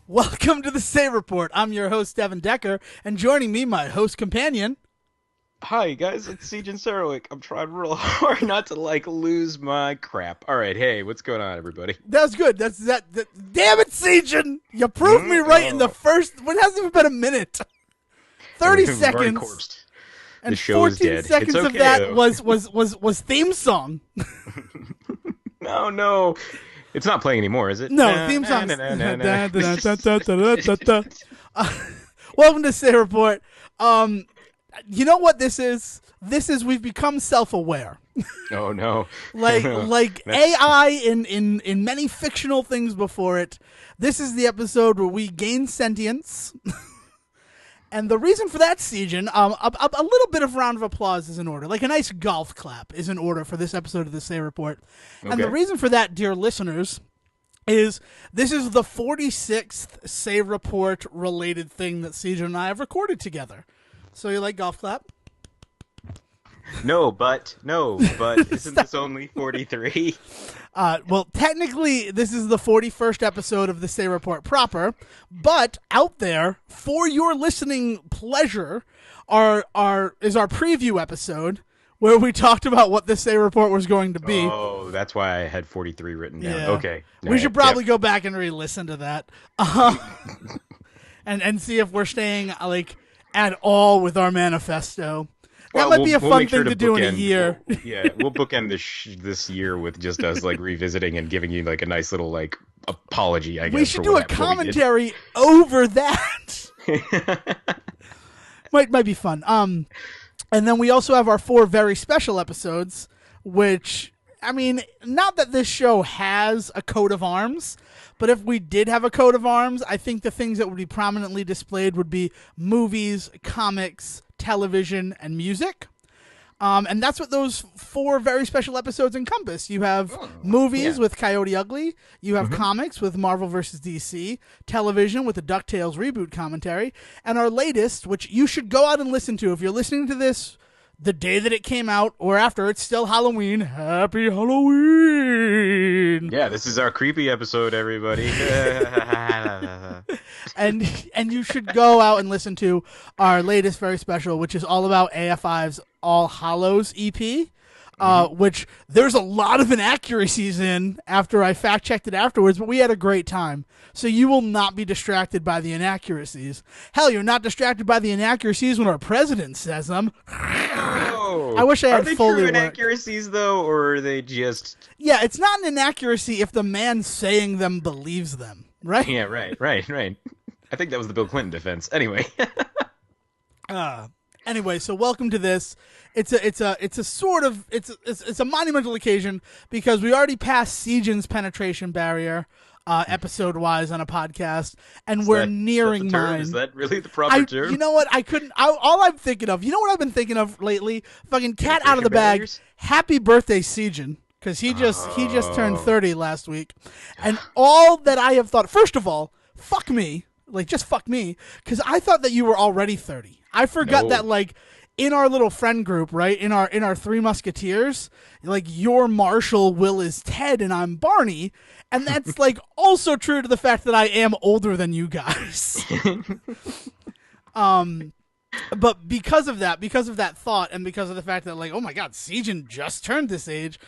Welcome to the Say Report. I'm your host, Devon Decker, and joining me, my host companion. Hi guys, it's Sejohn Sarowick. I'm trying real hard not to lose my crap. All right, hey, what's going on, everybody? That was good. Damn it, Sejohn! You proved me right in the first. What hasn't even been a minute? 30 We've already seconds. corpsed. And The show is 14 dead. seconds It's of okay, that though. was theme song. No, it's not playing anymore, is it? No, theme songs. Na. Welcome to Say Report. You know what this is? We've become self-aware. Oh no, like AI in many fictional things before it. This is the episode where we gain sentience. And the reason for that, Sejohn, a little bit of round of applause is in order. Like a nice golf clap is in order for this episode of the Say Report. And Okay. the reason for that, dear listeners, is this is the 46th Say Report related thing that Sejohn and I have recorded together. So you like golf clap? no, but isn't this only 43? Well, technically, this is the 41st episode of the Say Report proper, but out there, for your listening pleasure, is our preview episode where we talked about what the Say Report was going to be. Oh, that's why I had 43 written down. Yeah. Okay, We should probably go back and re-listen to that, and see if we're staying at all with our manifesto. That might be a fun thing to do in a year. We'll bookend this year with just us revisiting and giving you a nice little apology. I guess We should for do a what we did. commentary over that. might be fun. And then we also have our 4 very special episodes, which, I mean, not that this show has a coat of arms, but if we did have a coat of arms, I think the things that would be prominently displayed would be movies, comics, television, and music. And that's what those 4 very special episodes encompass. You have movies with Coyote Ugly. You have comics with Marvel vs. DC. Television with the DuckTales reboot commentary. And our latest, which you should go out and listen to. If you're listening to this the day that it came out or after, it's still Halloween. Happy Halloween! Yeah, this is our creepy episode, everybody. And you should go out and listen to our latest very special, which is all about AFI's All Hallows EP, which there's a lot of inaccuracies in after I fact-checked it afterwards, but we had a great time. So you will not be distracted by the inaccuracies. Hell, you're not distracted by the inaccuracies when our president says them. I wish I had Are they Foley true work. inaccuracies, though, or are they just... Yeah, it's not an inaccuracy if the man saying them believes them, right? Yeah, right. I think that was the Bill Clinton defense. Anyway. Anyway, so welcome to this. It's a monumental occasion because we already passed Sejohn's penetration barrier, episode wise on a podcast, and we're nearing mine. Is that really the proper term? You know what? All I'm thinking of. You know what I've been thinking of lately? Fucking cat out of the bag. Barriers? Happy birthday, Sejohn, because he just turned 30 last week, and all that I have thought. First of all, fuck me. Just fuck me, because I thought that you were already 30. I forgot that, in our little friend group, right, in our 3 Musketeers, you're Marshall, Will is Ted, and I'm Barney, and that's, also true to the fact that I am older than you guys. But because of that thought, and because of the fact that, oh my god, Sejohn just turned this age,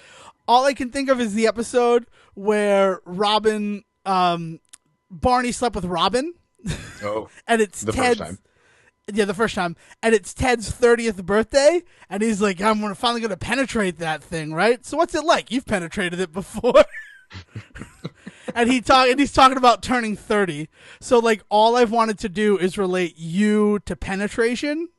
all I can think of is the episode where Barney slept with Robin. Oh, and it's the Ted's, first time. Yeah, the first time. And it's Ted's 30th birthday, and he's like, I'm finally going to penetrate that thing, right? So what's it like? You've penetrated it before. and he's talking about turning 30. So, all I've wanted to do is relate you to penetration.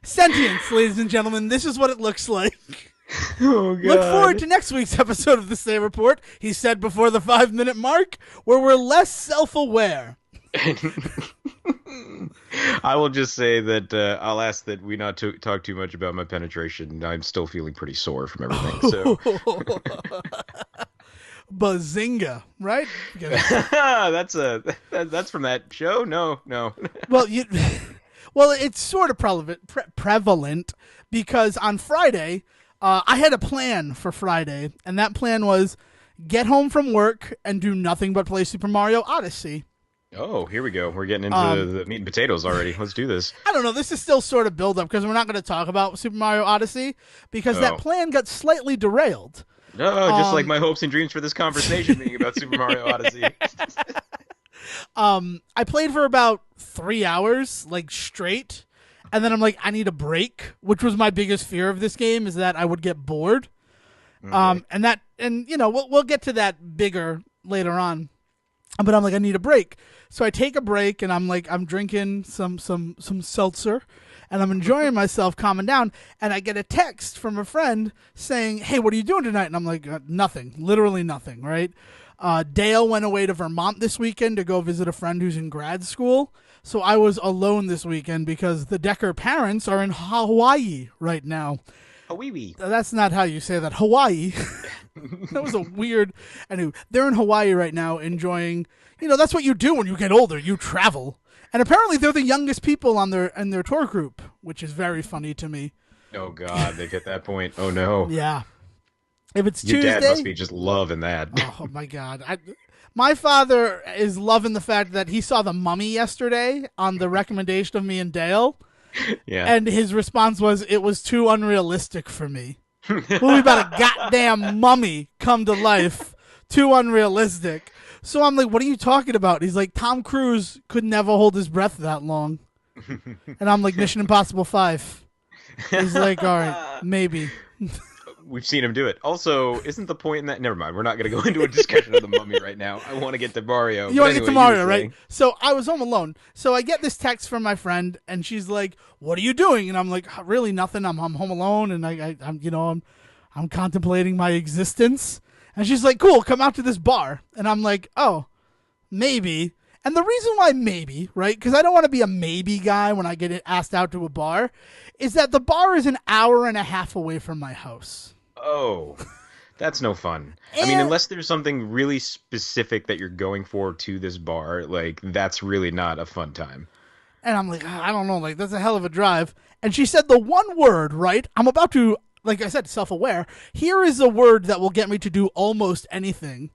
Sentience, ladies and gentlemen, this is what it looks like. Oh, God. Look forward to next week's episode of the Say Report, he said before the 5-minute mark, where we're less self-aware. I will just say that I'll ask that we not talk too much about my penetration. I'm still feeling pretty sore from everything. So Bazinga, right? that's from that show. No. Well, it's sort of prevalent because on Friday, I had a plan for Friday, and that plan was, get home from work, and do nothing but play Super Mario Odyssey. Oh, here we go. We're getting into Um, the meat and potatoes already. Let's do this. I don't know. This is still sort of build up because we're not going to talk about Super Mario Odyssey because that Oh. plan got slightly derailed. No, just like Um, my hopes and dreams for this conversation being about Super Mario Odyssey. I played for about 3 hours, like straight, and then I'm like, I need a break, which was my biggest fear of this game is that I would get bored. Okay. And you know, we'll get to that bigger later on. But I'm like, I need a break. So I take a break and I'm drinking some seltzer and I'm enjoying myself, calming down, and I get a text from a friend saying, "Hey, what are you doing tonight?" And I'm like, nothing, literally nothing, right? Dale went away to Vermont this weekend to go visit a friend who's in grad school. So I was alone this weekend because the Decker parents are in Hawaii right now. A wee wee. That's not how you say that. Hawaii. That was a weird. Anyway, they're in Hawaii right now enjoying. You know, that's what you do when you get older. You travel. And apparently they're the youngest people on their tour group, which is very funny to me. Oh God, they've hit that point. Oh no. Yeah. If it's Your Tuesday, dad must be just loving that. oh my God. My father is loving the fact that he saw The Mummy yesterday on the recommendation of me and Dale. Yeah. And his response was, it was too unrealistic for me. Movie about a goddamn mummy come to life. Too unrealistic. So I'm like, what are you talking about? He's like, Tom Cruise could never hold his breath that long. And I'm like, Mission Impossible 5. He's like, all right, maybe. We've seen him do it. Also, isn't the point in that? Never mind. We're not going to go into a discussion of the Mummy right now. I want to get to Mario. You want to get to Mario, right? saying. So I was home alone. So I get this text from my friend, and she's like, "What are you doing?" And I'm like, "Really, nothing. I'm home alone, and I'm contemplating my existence." And she's like, "Cool, come out to this bar." And I'm like, "Oh, maybe." And the reason why maybe, right? Because I don't want to be a maybe guy when I get asked out to a bar, is that the bar is an hour and a half away from my house. Oh, that's no fun. I And- mean, unless there's something really specific that you're going for to this bar, like that's really not a fun time. And I'm like, I don't know, like that's a hell of a drive. And she said the one word, right? I'm about to, like I said, self-aware. Here is a word that will get me to do almost anything.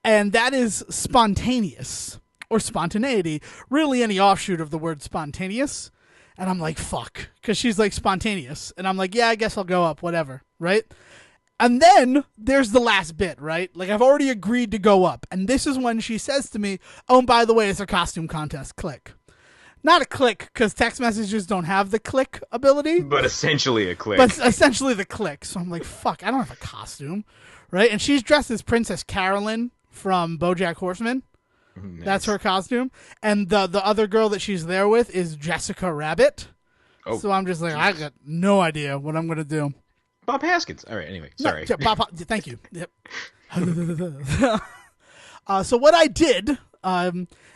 And that is spontaneous or spontaneity. Really any offshoot of the word spontaneous. And I'm like, fuck. Because she's like spontaneous. And I'm like, yeah, I guess I'll go up, whatever, right? And then there's the last bit, right? Like I've already agreed to go up. And this is when she says to me, oh, and by the way, it's a costume contest. Click. Not a click, because text messages don't have the click ability. But essentially a click. But essentially the click. So I'm like, fuck, I don't have a costume, right? And she's dressed as Princess Carolyn from BoJack Horseman. Nice. That's her costume. And the other girl that she's there with is Jessica Rabbit. Oh, so I'm just like, Jesus. I got no idea what I'm going to do. Bob Haskins. All right, anyway, sorry. No, thank you. Yep. So what I did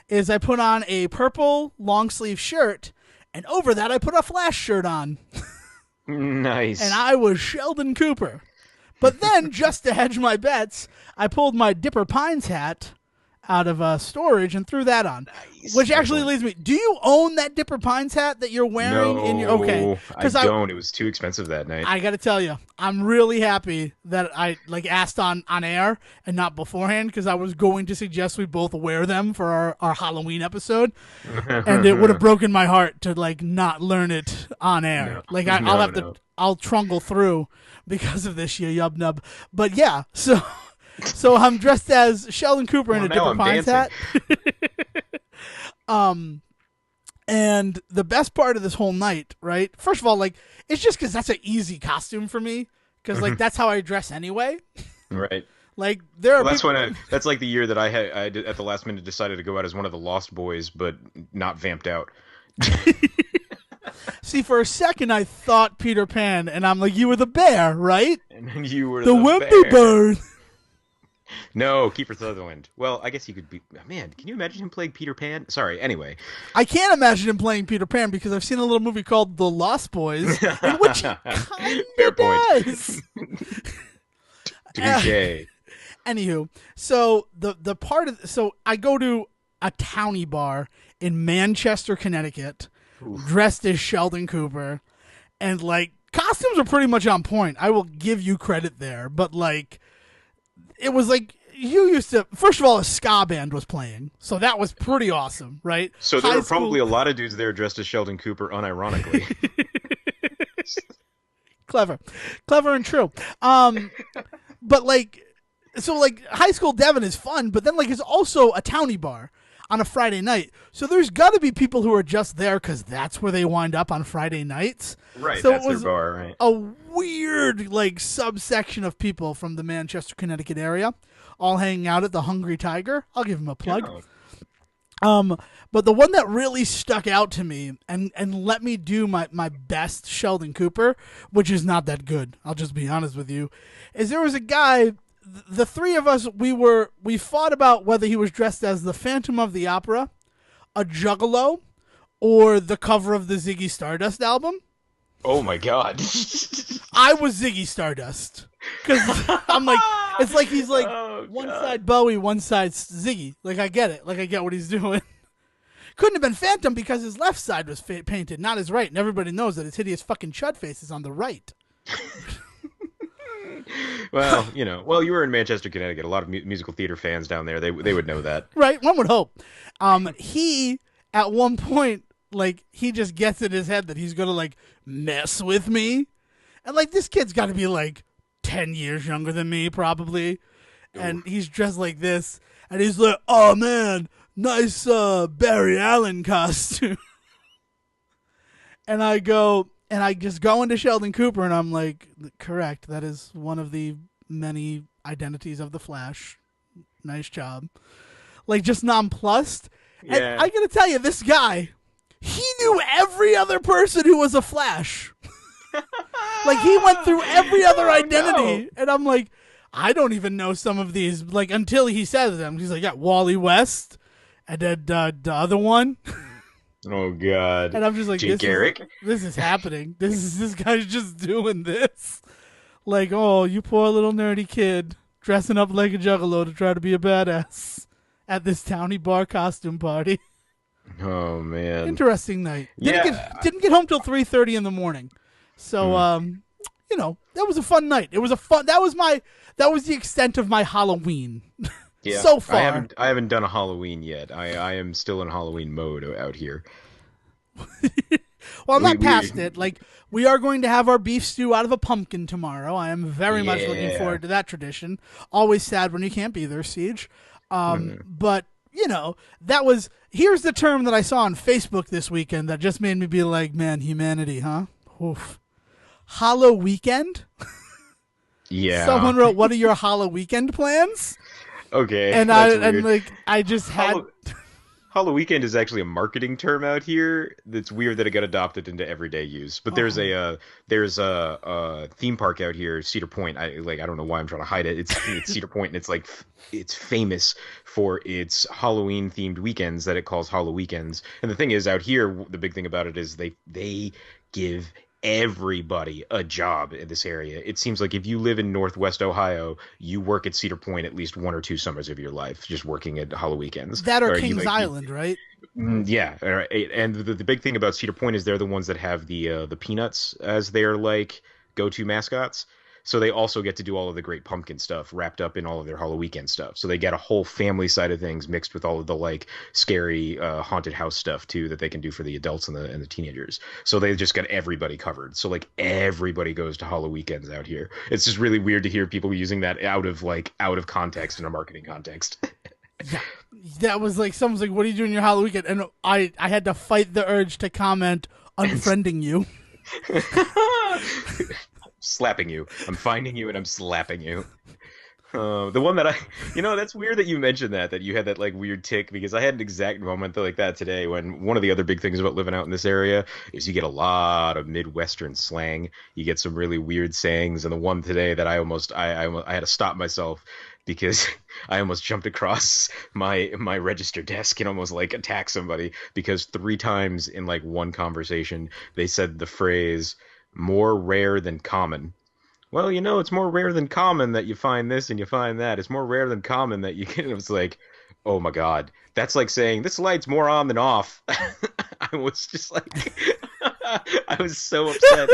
is I put on a purple long sleeve shirt, and over that I put a Flash shirt on, Nice. and I was Sheldon Cooper. But then, just to hedge my bets, I pulled my Dipper Pines hat out of storage and threw that on. Nice. Which actually Excellent. leads me, do you own that Dipper Pines hat that you're wearing? No, in your Okay. I don't. It was too expensive that night. I got to tell you, I'm really happy that I asked on air and not beforehand, because I was going to suggest we both wear them for our Halloween episode, and it would have broken my heart to not learn it on air. No. I'll have No. to, I'll trundle through because of this, you yub nub. But yeah, so I'm dressed as Sheldon Cooper in Well, a now Dipper I'm Pines dancing. hat. And the best part of this whole night, right? First of all, it's just because that's an easy costume for me, because that's how I dress anyway. Right. There are Well, that's people- that's like the year that I did, at the last minute decided to go out as one of the Lost Boys, but not vamped out. See, for a second I thought Peter Pan, and I'm like, you were the bear, right? And then you were The the wimpy bear. bird. No, Kiefer Sutherland. Well, I guess he could be. Man, can you imagine him playing Peter Pan? Sorry. Anyway. I can't imagine him playing Peter Pan because I've seen a little movie called The Lost Boys, in which he kind Fair of point. does. Touche. Anywho, so the part of I go to a towny bar in Manchester, Connecticut, dressed as Sheldon Cooper, and costumes are pretty much on point. I will give you credit there, but it was you used to. First of all, a ska band was playing, so that was pretty awesome, right? So there High were probably school, a lot of dudes there dressed as Sheldon Cooper, unironically. clever, clever and true. But like, so like high school Devon is fun, but then like it's also a towny bar on a Friday night. So there's got to be people who are just there because that's where they wind up on Friday nights. Right, So it that's their was bar, right? a weird like subsection of people from the Manchester, Connecticut area, all hanging out at the Hungry Tiger. I'll give him a plug. Oh. But the one that really stuck out to me and let me do my best Sheldon Cooper, which is not that good, I'll just be honest with you, is there was a guy, the three of us, we fought about whether he was dressed as the Phantom of the Opera, a juggalo, or the cover of the Ziggy Stardust album. Oh my god. I was Ziggy Stardust. Because I'm like, it's like he's like Oh, one God. side Bowie, one side Ziggy. Like, I get it. Like, I get what he's doing. Couldn't have been Phantom because his left side was painted, not his right. And everybody knows that his hideous fucking chud face is on the right. Well, well, you were in Manchester, Connecticut. A lot of musical theater fans down there. They would know that. Right? One would hope. He, at one point, like, he just gets in his head that he's going to, like, mess with me. And, like, this kid's got to be, like, 10 years younger than me, probably. And he's dressed like this. And he's like, oh, man, nice Barry Allen costume. And I just go into Sheldon Cooper, and I'm like, correct. That is one of the many identities of the Flash. Nice job. Like, just nonplussed. Yeah. And I gotta tell you, this guy, he knew every other person who was a Flash. Like, he went through every other identity. No. And I'm like, I don't even know some of these. Like, until he says them. He's like, yeah, Wally West. And then the other one. Oh god. And I'm just like, Jake Garrick. This is happening. This guy's just doing this. Like, oh, you poor little nerdy kid dressing up like a juggalo to try to be a badass at this towny bar costume party. Oh man. Interesting night. Didn't get home till 3:30 in the morning. So that was a fun night. That was the extent of my Halloween. Yeah. So far. I haven't done a Halloween yet. I am still in Halloween mode out here. Well, I'm not past it. Like, we are going to have our beef stew out of a pumpkin tomorrow. I am very much looking forward to that tradition. Always sad when you can't be there, Siege. But, here's the term that I saw on Facebook this weekend that just made me be like, man, humanity, huh? Oof. Hollow weekend? Yeah. Someone wrote, what are your Hollow weekend plans? Okay. And I just had... Hollow Weekend is actually a marketing term out here. That's weird that it got adopted into everyday use. But there's a theme park out here, Cedar Point. I don't know why I'm trying to hide it. It's Cedar Point, and it's famous for its Halloween themed weekends that it calls Hollow Weekends. And the thing is, out here, the big thing about it is they give everybody a job in this area. It seems like if you live in Northwest Ohio, you work at Cedar Point at least 1 or 2 summers of your life, just working at Hollow Weekends. That or Kings Island, right? Yeah, and the big thing about Cedar Point is they're the ones that have the Peanuts as their like go-to mascots. So they also get to do all of the great pumpkin stuff wrapped up in all of their Hollow Weekend stuff. So they get a whole family side of things mixed with all of the like scary haunted house stuff too that they can do for the adults and the teenagers. So they just got everybody covered. So like everybody goes to Hollow Weekends out here. It's just really weird to hear people using that out of context in a marketing context. Yeah. That was like, someone's like, what are you doing your Hollow Weekend? And I had to fight the urge to comment, unfriending you. Slapping you. I'm finding you and I'm slapping you. The one that that's weird that you mentioned that you had that like weird tick, because I had an exact moment like that today when one of the other big things about living out in this area is you get a lot of Midwestern slang. You get some really weird sayings, and the one today that I had to stop myself because I almost jumped across my register desk and almost like attacked somebody because 3 times in like one conversation they said the phrase more rare than common. Well, it's more rare than common that you find this and you find that. It's more rare than common that you get. It was like, oh my God, that's like saying this light's more on than off. I was just like, I was so upset.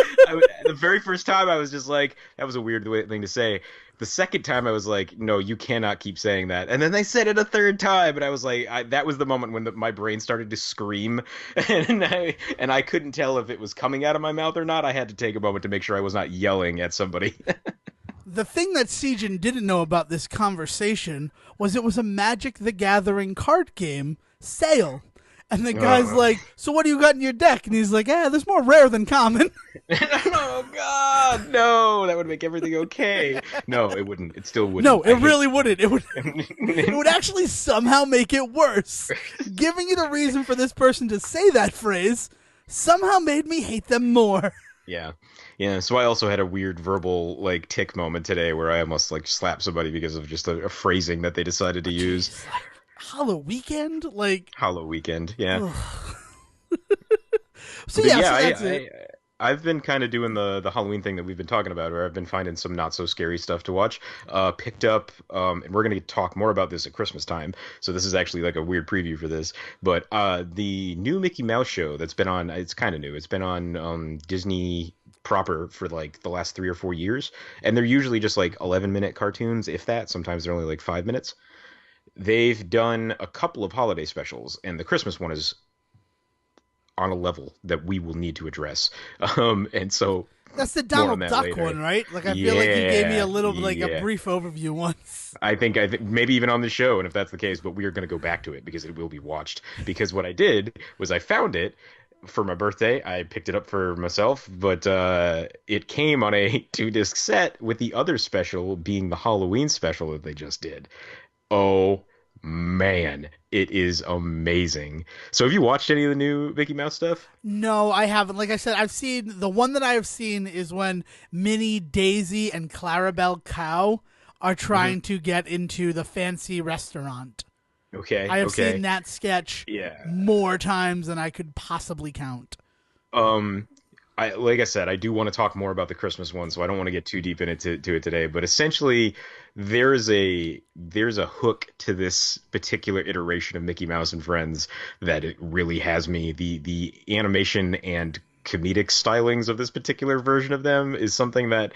The very first time I was just like, that was a weird thing to say. The second time I was like, no, you cannot keep saying that. And then they said it a third time, and I was like, that was the moment when my brain started to scream, and I couldn't tell if it was coming out of my mouth or not. I had to take a moment to make sure I was not yelling at somebody. The thing that Sejohn didn't know about this conversation was it was a Magic the Gathering card game sale. And the guy's like, so what do you got in your deck? And he's like, there's more rare than common. Oh God, no! That would make everything okay. No, it wouldn't. It still wouldn't. No, it really wouldn't. It would actually somehow make it worse. Giving it a reason for this person to say that phrase somehow made me hate them more. Yeah, yeah. So I also had a weird verbal like tick moment today where I almost like slapped somebody because of just a phrasing that they decided to use. Jeez, like, Hollow Weekend, like Hollow Weekend, yeah. So But yeah, yeah, so that's it. I've been kind of doing the Halloween thing that we've been talking about, where I've been finding some not so scary stuff to watch. Picked up, and we're gonna talk more about this at Christmas time. So this is actually like a weird preview for this. But the new Mickey Mouse show that's been on, it's kind of new. It's been on Disney proper for like the last 3 or 4 years, and they're usually just like 11-minute cartoons, if that. Sometimes they're only like 5 minutes. They've done a couple of holiday specials, and the Christmas one is on a level that we will need to address. And so That's the more on Donald that Duck later. one, right? Like I feel like you gave me a little, like a Yeah. brief overview once. I think maybe even on the show, and if that's the case, but we are going to go back to it because it will be watched. Because what I did was I found it for my birthday. I picked it up for myself, but it came on a 2-disc set with the other special being the Halloween special that they just did. Oh man, it is amazing. So have you watched any of the new Mickey Mouse stuff? No, I haven't. Like I said, I've seen the one that I have seen is when Minnie, Daisy, and Clarabelle Cow are trying to get into the fancy restaurant. Okay, I have okay. seen that sketch Yeah. more times than I could possibly count. Um, I like I said, I do want to talk more about the Christmas one, so I don't want to get too deep into to it today. But essentially, there's a hook to this particular iteration of Mickey Mouse and Friends that it really has me. The animation and comedic stylings of this particular version of them is something that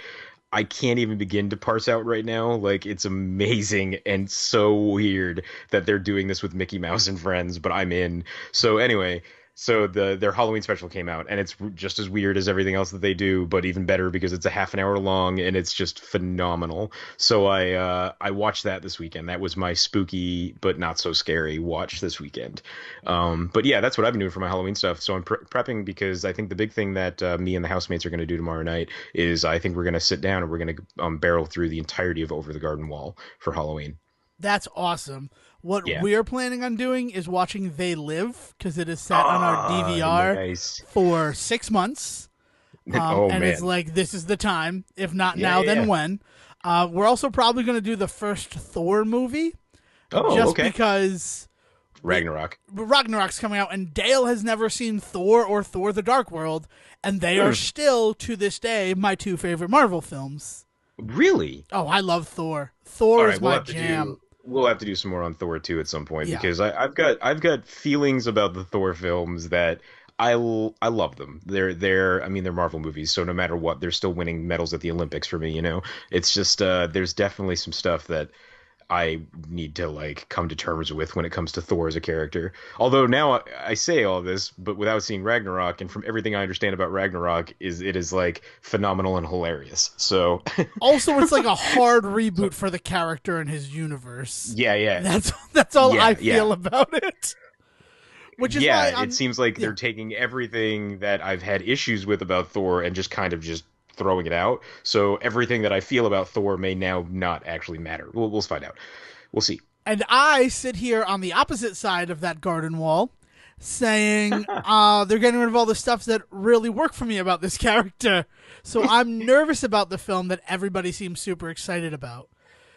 I can't even begin to parse out right now. Like, it's amazing and so weird that they're doing this with Mickey Mouse and Friends, but I'm in. So anyway, so their Halloween special came out, and it's just as weird as everything else that they do, but even better because it's a half an hour long and it's just phenomenal. So I watched that this weekend. That was my spooky but not so scary watch this weekend. But yeah, that's what I've been doing for my Halloween stuff. So I'm prepping because I think the big thing that me and the housemates are going to do tomorrow night is I think we're going to sit down and we're going to barrel through the entirety of Over the Garden Wall for Halloween. That's awesome. What Yeah. we're planning on doing is watching They Live because it is set on our Ah, DVR nice. for 6 months. Oh And it's man. like, this is the time. If not Yeah, now, yeah, then yeah. when? We're also probably going to do the first Thor movie Oh, just okay. because Ragnarok. Ragnarok's coming out and Dale has never seen Thor or Thor the Dark World, and they are still, to this day, my two favorite Marvel films. Really? Oh, I love Thor. All Thor right, is my jam. we'll have to do some more on Thor 2 at some point Yeah. because I've got feelings about the Thor films that I love them. I mean they're Marvel movies, so no matter what, they're still winning medals at the Olympics for me, you know. It's just there's definitely some stuff that I need to like come to terms with when it comes to Thor as a character. Although now I say all this, but without seeing Ragnarok, and from everything I understand about Ragnarok, it is like phenomenal and hilarious. So Also, it's like a hard reboot for the character and his universe. yeah, yeah. That's all Yeah, I yeah. feel about it. Which is why Yeah, it seems like they're taking everything that I've had issues with about Thor and just kind of just throwing it out. So everything that I feel about Thor may now not actually matter. We'll find out. We'll see. And I sit here on the opposite side of that garden wall saying they're getting rid of all the stuff that really work for me about this character. So I'm nervous about the film that everybody seems super excited about.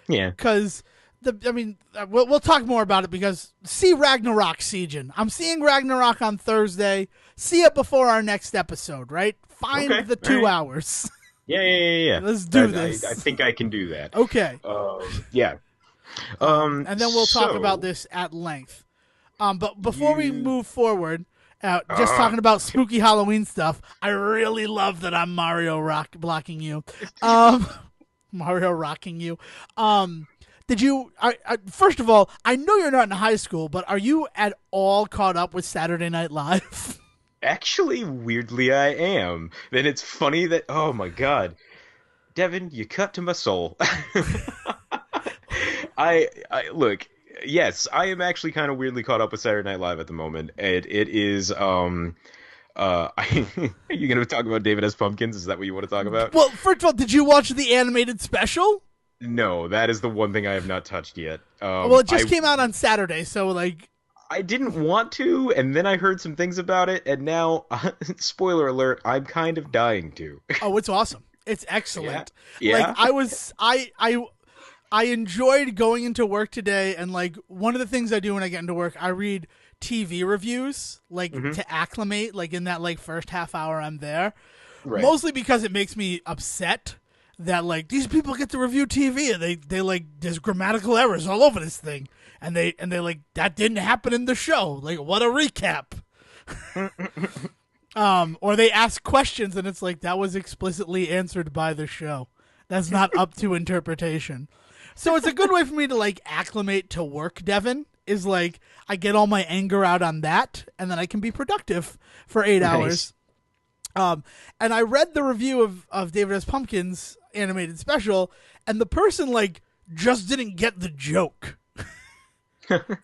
Yeah. Because, we'll talk more about it because see Ragnarok, Sejohn. I'm seeing Ragnarok on Thursday. See it before our next episode, right? Find Okay, the all 2 right. hours. Yeah. Let's do I this. I think I can do that. Okay. Yeah. And then we'll talk so- about this at length. But before we move forward, Just Ah. talking about spooky Halloween stuff. I really love that I'm Mario blocking you. Um, Mario rocking you. Um, did you? First of all, I know you're not in high school, but are you at all caught up with Saturday Night Live? Actually, weirdly, I am. Then it's funny that, oh my God, Devon, you cut to my soul. I look, yes, I am actually kind of weirdly caught up with Saturday Night Live at the moment. It is, are you gonna talk about David S. Pumpkins? Is that what you want to talk about? Well, first of all, did you watch the animated special? No, that is the one thing I have not touched yet. Well, it just came out on Saturday, so like, I didn't want to, and then I heard some things about it, and now, spoiler alert, I'm kind of dying to. oh, it's awesome. It's Yeah, excellent. Like yeah. I enjoyed going into work today, and like one of the things I do when I get into work, I read TV reviews, like Hmm. to acclimate, like in that like first half hour I'm there. Right. Mostly because it makes me upset that like these people get to review TV and they like there's grammatical errors all over this thing, and they like that didn't happen in the show. Like what a recap. Or they ask questions and it's like that was explicitly answered by the show. That's not up to interpretation. So it's a good way for me to like acclimate to work, Devon, is like I get all my anger out on that and then I can be productive for 8 hours. Nice. And I read the review of David S. Pumpkin's animated special, and the person like just didn't get the joke.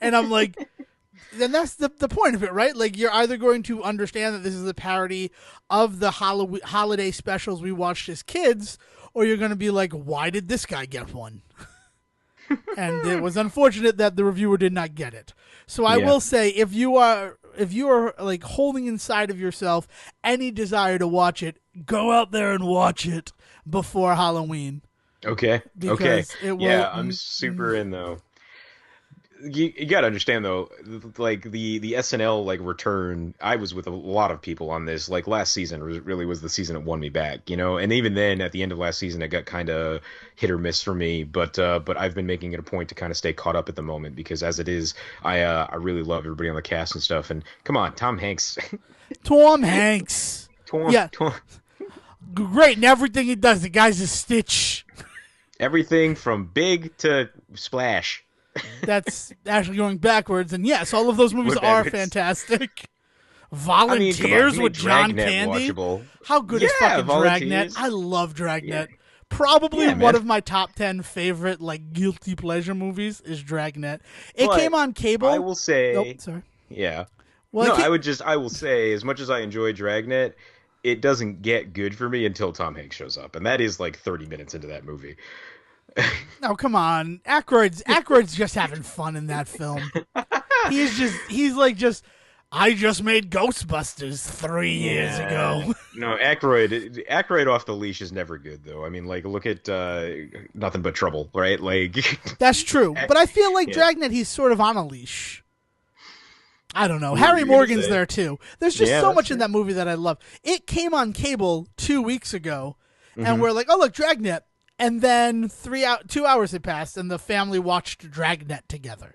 And I'm like, then that's the point of it, right? Like you're either going to understand that this is a parody of the holiday specials we watched as kids, or you're going to be like, why did this guy get one? And it was unfortunate that the reviewer did not get it. So I Yeah. will say, if you are like holding inside of yourself any desire to watch it, go out there and watch it before Halloween Okay. Okay. because it will. Yeah, I'm super in though. You got to understand though, like the SNL like return. I was with a lot of people on this. Like last season really was the season that won me back, you know. And even then, at the end of last season, it got kind of hit or miss for me. But I've been making it a point to kind of stay caught up at the moment because as it is, I really love everybody on the cast and stuff. And come on, Tom Hanks, Tom Hanks. Yeah, Tom, great in everything he does. The guy's a Stitch. everything from Big to Splash. That's actually going backwards. And yes, all of those movies We're are backwards. fantastic. I mean, come on, Volunteers he with made John Dragnet Candy. watchable. How good is Yeah, fucking Dragnet? Volunteers. I love Yeah, Dragnet. Probably yeah, one man. of my top 10 favorite like guilty pleasure movies is Dragnet. It But came on I cable. will Oh, say, sorry. yeah. Well, No, it came, I will say, as much as I enjoy Dragnet, it doesn't get good for me until Tom Hanks shows up, and that is like 30 minutes into that movie. no, come on. Aykroyd's just having fun in that film. He's like just I just made Ghostbusters 3 years Yeah. ago. No, Aykroyd off the leash is never good though. I mean, like look at Nothing But Trouble, right? Like, That's true. Ac- But I feel like yeah. Dragnet he's sort of on a leash. I don't know. What were Harry you gonna Morgan's say? there too. There's just Yeah, so that's much in true. that movie that I love. It came on cable 2 weeks ago, and Hmm. we're like, "Oh look, Dragnet!" And then 2 hours had passed, and the family watched Dragnet together,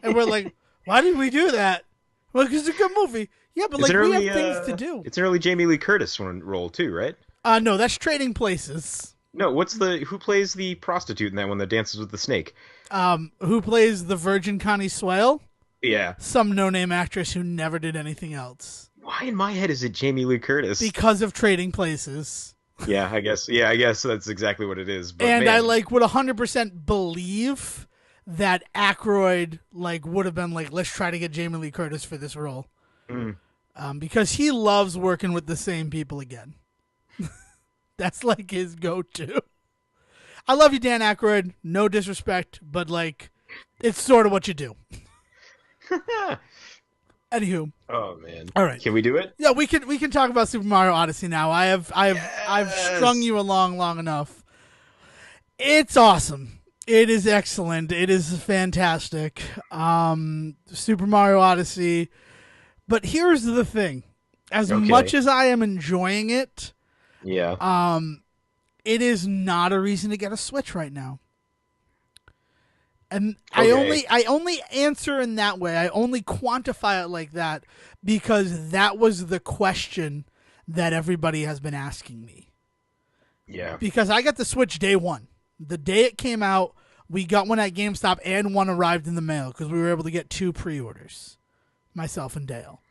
and we're like, "Why did we do that?" Well, because it's a good movie. Yeah, but It's like an we have early things to do. it's an early Jamie Lee Curtis one role too, right? No, that's Trading Places. No, who plays the prostitute in that one that dances with the snake? Who plays the Virgin Connie Swale? Yeah. Some no-name actress who never did anything else Why in my head is it Jamie Lee Curtis? because of Trading Places. Yeah, I guess. Yeah, I guess that's exactly what it is. But And man, I like would 100% believe that Aykroyd like would have been like, let's try to get Jamie Lee Curtis for this role, mm, because he loves working with the same people again. That's like his go-to. I love you, Dan Aykroyd. No disrespect, but like, it's sort of what you do. Anywho, oh man. all right. Can we do it? Yeah, we can talk about Super Mario Odyssey now. I've Yes. strung you along long enough. It's awesome. It is excellent. It is fantastic. Super Mario Odyssey. But here's the thing. As Okay. much as I am enjoying it, Yeah. it is not a reason to get a Switch right now. And Okay. I only answer in that way. I only quantify it like that because that was the question that everybody has been asking me. Yeah. Because I got the Switch day one. The day it came out, we got one at GameStop and one arrived in the mail because we were able to get two pre-orders, myself and Dale.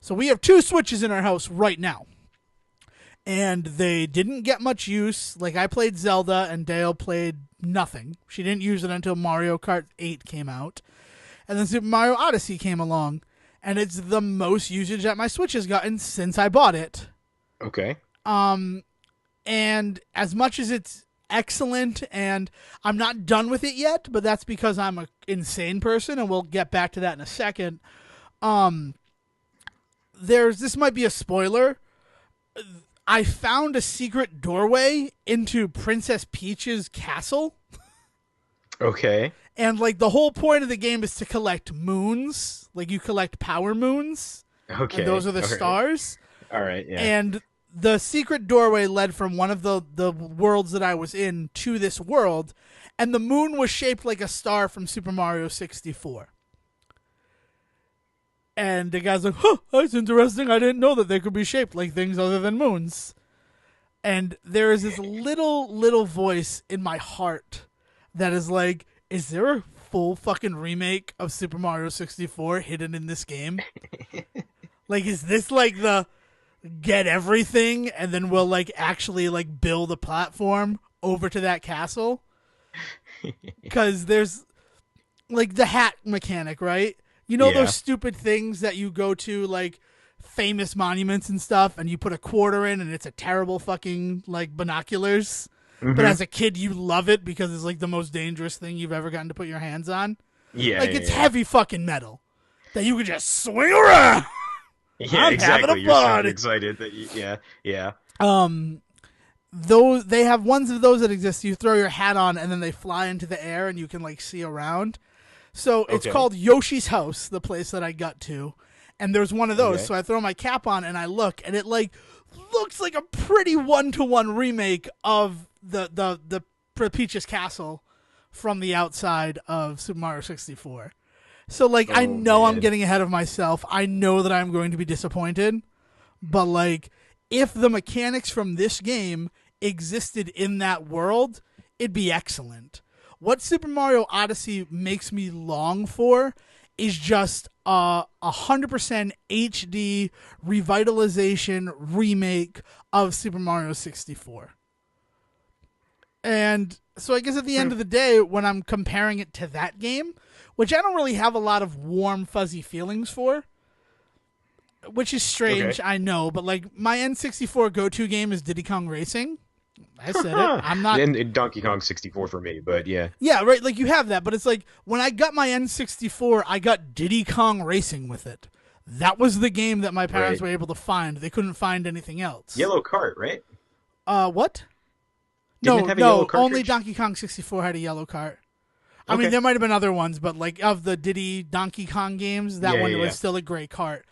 So we have two Switches in our house right now. And they didn't get much use. Like, I played Zelda and Dale played nothing. She didn't use it until Mario Kart 8 came out. And then Super Mario Odyssey came along. And it's the most usage that my Switch has gotten since I bought it. Okay. And as much as it's excellent, and I'm not done with it yet, but that's because I'm an insane person, and we'll get back to that in a second. This might be a spoiler. I found a secret doorway into Princess Peach's castle. Okay. And like the whole point of the game is to collect moons. Like you collect power moons. And Okay. those are the All right. stars. All right. Yeah. And the secret doorway led from one of the worlds that I was in to this world. And the moon was shaped like a star from Super Mario 64. And the guy's like, huh, that's interesting. I didn't know that they could be shaped like things other than moons. And there is this little voice in my heart that is like, is there a full fucking remake of Super Mario 64 hidden in this game? Like, is this like the get everything and then we'll like actually like build a platform over to that castle? Because there's like the hat mechanic, right? You know Yeah. those stupid things that you go to, like famous monuments and stuff, and you put a quarter in, and it's a terrible fucking like binoculars. But Mm-hmm. as a kid, you love it because it's like the most dangerous thing you've ever gotten to put your hands on. Yeah. Like Yeah. it's Yeah. heavy fucking metal that you can just swing around. Yeah. I'm having a Exactly. You're super party. excited that you. Yeah. Yeah. Those they have ones of those that exist. You throw your hat on, and then they fly into the air, and you can like see around. So it's Okay. called Yoshi's House, the place that I got to. And there's one of those. Okay. So I throw my cap on and I look, and it like looks like a pretty 1-to-1 remake of the Peach's Castle from the outside of Super Mario 64. So like I Oh know I'm man. getting ahead of myself. I know that I'm going to be disappointed. But like if the mechanics from this game existed in that world, it'd be excellent. What Super Mario Odyssey makes me long for is just a 100% HD revitalization remake of Super Mario 64. And so I guess at the Hmm. end of the day, when I'm comparing it to that game, which I don't really have a lot of warm, fuzzy feelings for, which is Okay. strange, I know, but like my N64 go-to game is Diddy Kong Racing. I said it. I'm not. And Donkey Kong 64 for me, but yeah. Yeah, right. Like you have that, but it's like when I got my N64, I got Diddy Kong Racing with it. That was the game that my parents Right. were able to find. They couldn't find anything else. Yellow cart, right? What? Didn't No, it have a yellow no. Only cartridge? Donkey Kong 64 had a yellow cart. I mean, Okay. there might have been other ones, but like of the Diddy Donkey Kong games, that Yeah, one yeah, was yeah. still a gray cart.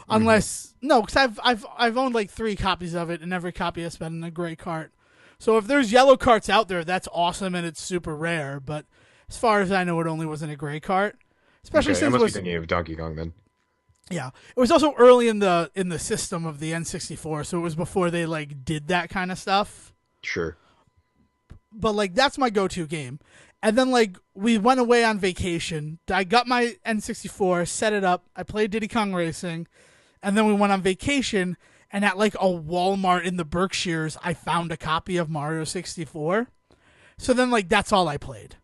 Hmm. Unless no, because I've owned like 3 copies of it, and every copy has been in a gray cart. So if there's yellow carts out there, that's awesome and it's super rare. But as far as I know, it only was in a gray cart. Especially Okay, I since it must be was thinking of Donkey Kong then. yeah, it was also early in the system of the N64, so it was before they like did that kind of stuff. Sure. But like that's my go-to game. And then like we went away on vacation. I got my N64, set it up. I played Diddy Kong Racing, and then we went on vacation. And at like a Walmart in the Berkshires, I found a copy of Mario 64. So then like that's all I played.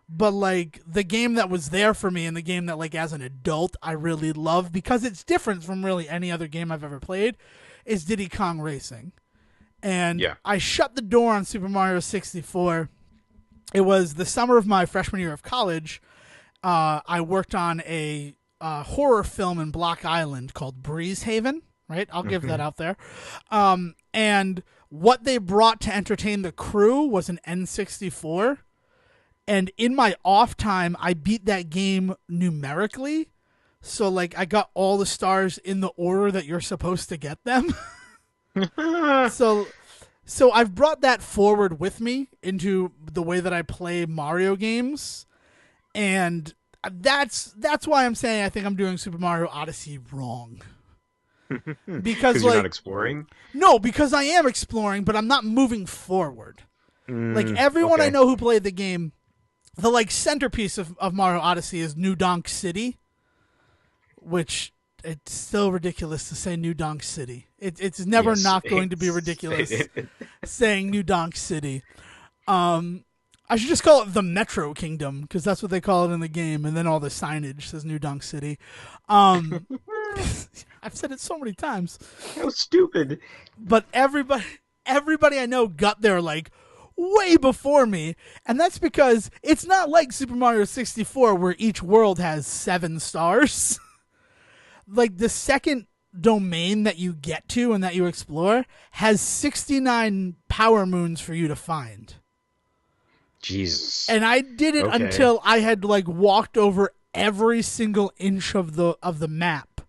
But like the game that was there for me and the game that like as an adult I really love because it's different from really any other game I've ever played is Diddy Kong Racing. And Yeah. I shut the door on Super Mario 64. It was the summer of my freshman year of college. I worked on a horror film in Block Island called Breeze Haven. Right, I'll give that out there. And what they brought to entertain the crew was an N64. And in my off time, I beat that game numerically. So like I got all the stars in the order that you're supposed to get them. so so I've brought that forward with me into the way that I play Mario games. And that's why I'm saying I think I'm doing Super Mario Odyssey wrong. Because Because you're not like exploring. no, because I am exploring, but I'm not moving forward. Like everyone I Okay. know who played the game, the like centerpiece of Mario Odyssey is New Donk City, which it's still ridiculous to say New Donk City. It's never Yes. not going to be ridiculous saying New Donk City. I should just call it the Metro Kingdom because that's what they call it in the game, and then all the signage says New Donk City. Um, I've said it so many times, How stupid. but everybody I know got there like way before me, and that's because it's not like Super Mario 64 where each world has 7 stars. Like the second domain that you get to and that you explore has 69 power moons for you to find. Jesus. And I did it Okay. until I had like walked over every single inch of the map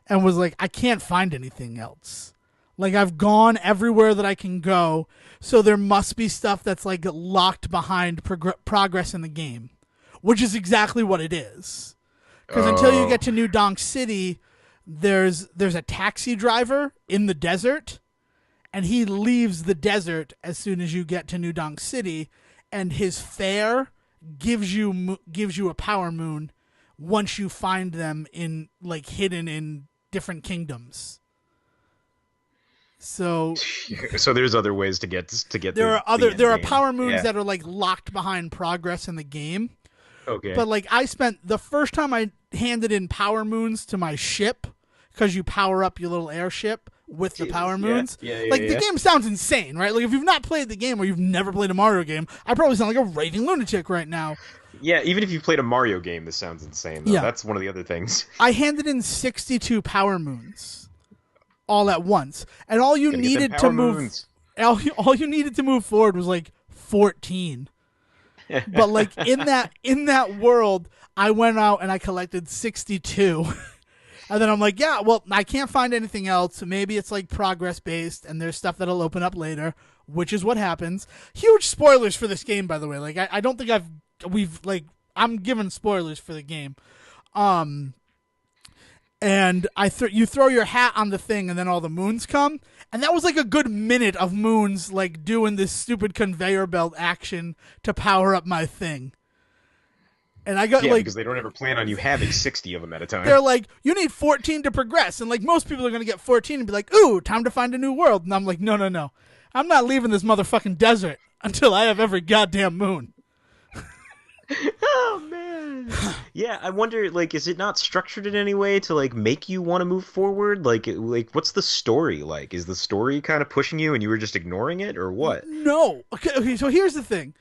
and was like, I can't find anything else. Like I've gone everywhere that I can go, so there must be stuff that's like locked behind progress in the game, which is exactly what it is. Because until you Oh. get to New Donk City, there's a taxi driver in the desert, and he leaves the desert as soon as you get to New Donk City, and his fare gives you a power moon once you find them in like hidden in different kingdoms. So So there's other ways to get the end there are game. power moons Yeah. that are like locked behind progress in the game. Okay. But like I spent the first time I handed in power moons to my ship because you power up your little airship with the power Jesus. Yeah. moons. Yeah. Yeah. Like the Yeah. game sounds insane, right? Like if you've not played the game or you've never played a Mario game, I probably sound like a raving lunatic right now. Yeah. Even if you've played a Mario game, this sounds insane, though. Yeah. That's one of the other things. I handed in 62 power moons all at once. And all you Gotta get them needed to power move moons. all you needed to move forward was like 14. But like in that world, I went out and I collected 62. And then I'm like, yeah, well, I can't find anything else. Maybe it's like progress based and there's stuff that'll open up later, which is what happens. Huge spoilers for this game, by the way. Like I don't think I'm giving spoilers for the game. And you throw your hat on the thing and then all the moons come. And that was like a good minute of moons like doing this stupid conveyor belt action to power up my thing. And I got Yeah, like because they don't ever plan on you having 60 of them at a time. they're like, you need 14 to progress. And like most people are going to get 14 and be like, ooh, time to find a new world. And I'm like, no, no, no. I'm not leaving this motherfucking desert until I have every goddamn moon. Oh man. Yeah, I wonder, like, is it not structured in any way to like make you want to move forward? Like what's the story like? Is the story kind of pushing you and you were just ignoring it, or what? No. Okay, so here's the thing.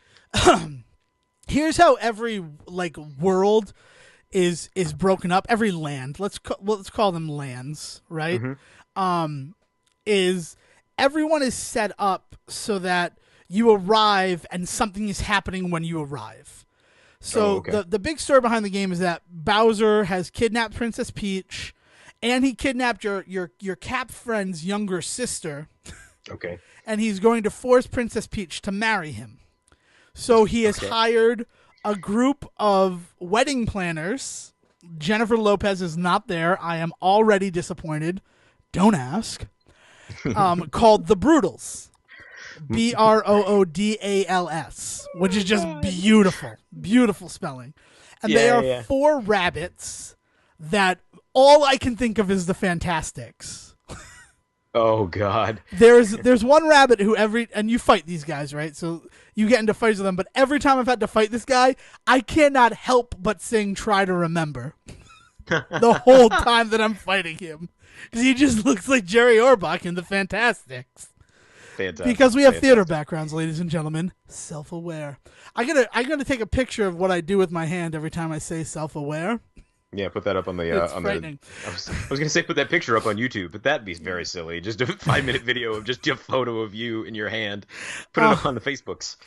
Here's how every like world is broken up. Every land, let's call them lands, right? Hmm. Is everyone is set up so that you arrive and something is happening when you arrive. So Oh, okay. the big story behind the game is that Bowser has kidnapped Princess Peach, and he kidnapped your Cap friend's younger sister, Okay. and he's going to force Princess Peach to marry him. So he has Okay. hired a group of wedding planners. Jennifer Lopez is not there. I am already disappointed. Don't ask. Called the Broodals. Broodals, which is just beautiful. Beautiful spelling. And they Yeah, are yeah. 4 rabbits that all I can think of is the Fantastics. Oh God. There's one rabbit who and you fight these guys, right? So you get into fights with them, but every time I've had to fight this guy, I cannot help but sing Try to Remember the whole time that I'm fighting him. Because he just looks like Jerry Orbach in the Fantastics. Fantastic. Because we have theater Fantastic. backgrounds, ladies and gentlemen. Self-aware. I'm gonna take a picture of what I do with my hand every time I say self-aware. Yeah, put that up on the It's on frightening. I was gonna say put that picture up on YouTube, but that'd be very silly. Just a 5-minute video of just a photo of you in your hand. Put it up on the Facebooks.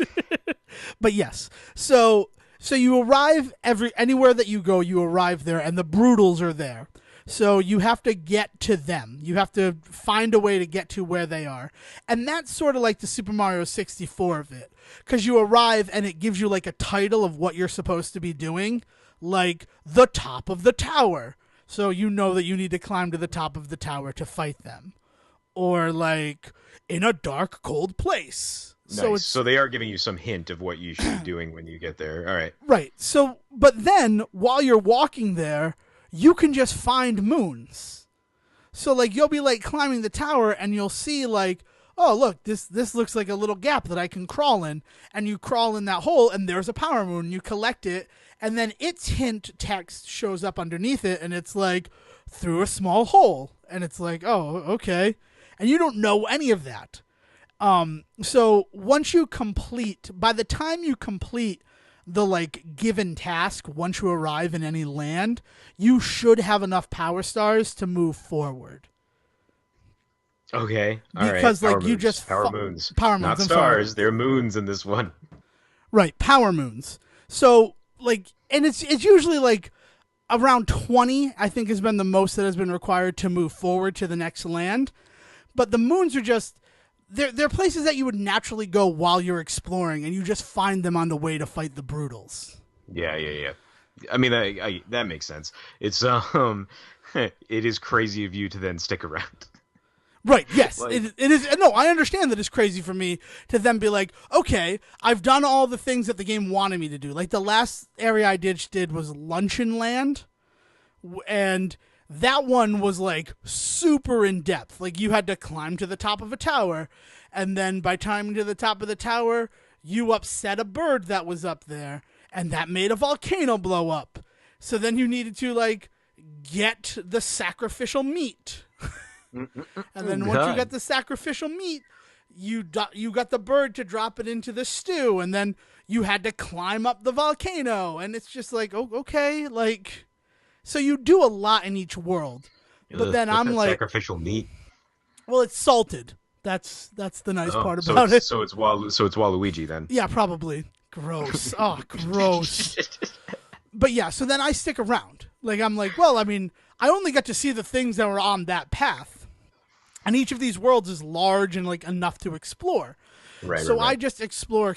But yes, so you arrive anywhere that you go, you arrive there, and the Broodals are there. So you have to get to them. You have to find a way to get to where they are. And that's sort of like the Super Mario 64 of it. Because you arrive and it gives you like a title of what you're supposed to be doing, like the top of the tower. So you know that you need to climb to the top of the tower to fight them. Or like in a dark, cold place. So Nice. it's So they are giving you some hint of what you should be doing when you get there. All right. right. So, but then while you're walking there, you can just find moons. So like you'll be like climbing the tower and you'll see like, oh look, this looks like a little gap that I can crawl in, and you crawl in that hole and there's a power moon. You collect it, and then its hint text shows up underneath it, and it's like through a small hole, and it's like, oh okay, and you don't know any of that. So once you complete, by the time you complete the like given task, once you arrive in any land, you should have enough power stars to move forward. Okay. All right. Because like you just Power moons. power moons. Not I'm sorry. stars. They're moons in this one. Right, power moons. So like, and it's usually like around 20. I think has been the most that has been required to move forward to the next land. But the moons are just they're places that you would naturally go while you're exploring, and you just find them on the way to fight the Brutals. Yeah, yeah, yeah. I mean, that makes sense. It's it is crazy of you to then stick around. Right, yes. Like, It is. No, I understand that it's crazy for me to then be like, okay, I've done all the things that the game wanted me to do. Like the last area I did was Luncheon Land, and that one was like super in depth. Like you had to climb to the top of a tower, and then by climbing to the top of the tower, you upset a bird that was up there, and that made a volcano blow up. So then you needed to like get the sacrificial meat. And then once you got the sacrificial meat, you got the bird to drop it into the stew, and then you had to climb up the volcano, and it's just like, oh, okay, like, so you do a lot in each world. But then what's I'm that like, sacrificial meat. well, it's salted. That's the nice part So about it. it's Waluigi then. Yeah, probably. Gross. Oh, gross. But yeah, so then I stick around. Like I'm like, well, I mean, I only got to see the things that were on that path. And each of these worlds is large and like enough to explore. Right. So right. I just explore.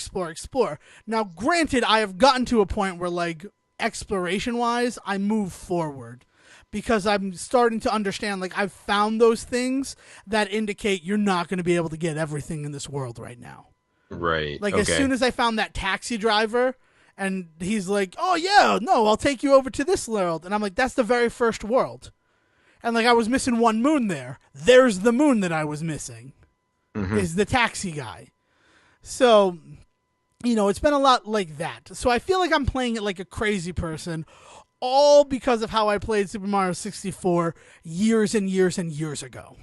Now, granted, I have gotten to a point where like exploration wise, I move forward because I'm starting to understand, like I've found those things that indicate you're not going to be able to get everything in this world right now. Right. Like okay. as soon as I found that taxi driver and he's like, oh yeah, no, I'll take you over to this world. And I'm like, that's the very first world. And like I was missing one moon there. There's the moon that I was missing. Is the taxi guy. So, you know, it's been a lot like that. So I feel like I'm playing it like a crazy person, all because of how I played Super Mario 64 years and years and years ago.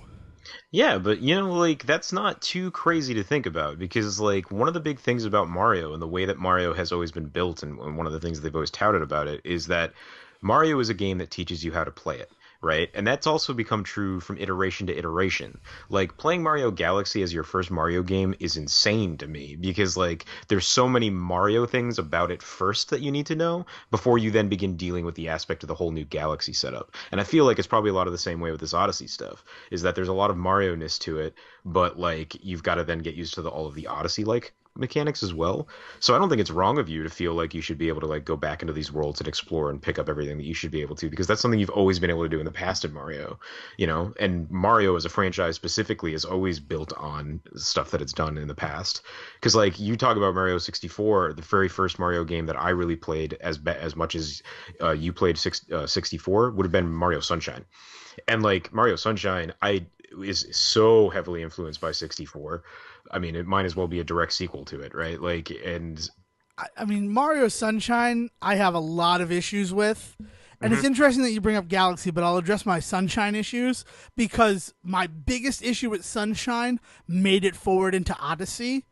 Yeah, but you know, like that's not too crazy to think about because like one of the big things about Mario and the way that Mario has always been built and one of the things they've always touted about it is that Mario is a game that teaches you how to play it. Right? And that's also become true from iteration to iteration. Like playing Mario Galaxy as your first Mario game is insane to me because like there's so many Mario things about it first that you need to know before you then begin dealing with the aspect of the whole new Galaxy setup. And I feel like it's probably a lot of the same way with this Odyssey stuff is that there's a lot of Mario-ness to it, but like you've got to then get used to all of the Odyssey like mechanics as well. So I don't think it's wrong of you to feel like you should be able to like go back into these worlds and explore and pick up everything that you should be able to because that's something you've always been able to do in the past in Mario, you know, and Mario as a franchise specifically is always built on stuff that it's done in the past. Because like you talk about Mario 64, the very first Mario game that I really played as much as you played 64 would have been Mario Sunshine. And like Mario Sunshine, is so heavily influenced by 64. I mean, it might as well be a direct sequel to it, right? Like, and I mean, Mario Sunshine, I have a lot of issues with. And it's interesting that you bring up Galaxy, but I'll address my Sunshine issues because my biggest issue with Sunshine made it forward into Odyssey.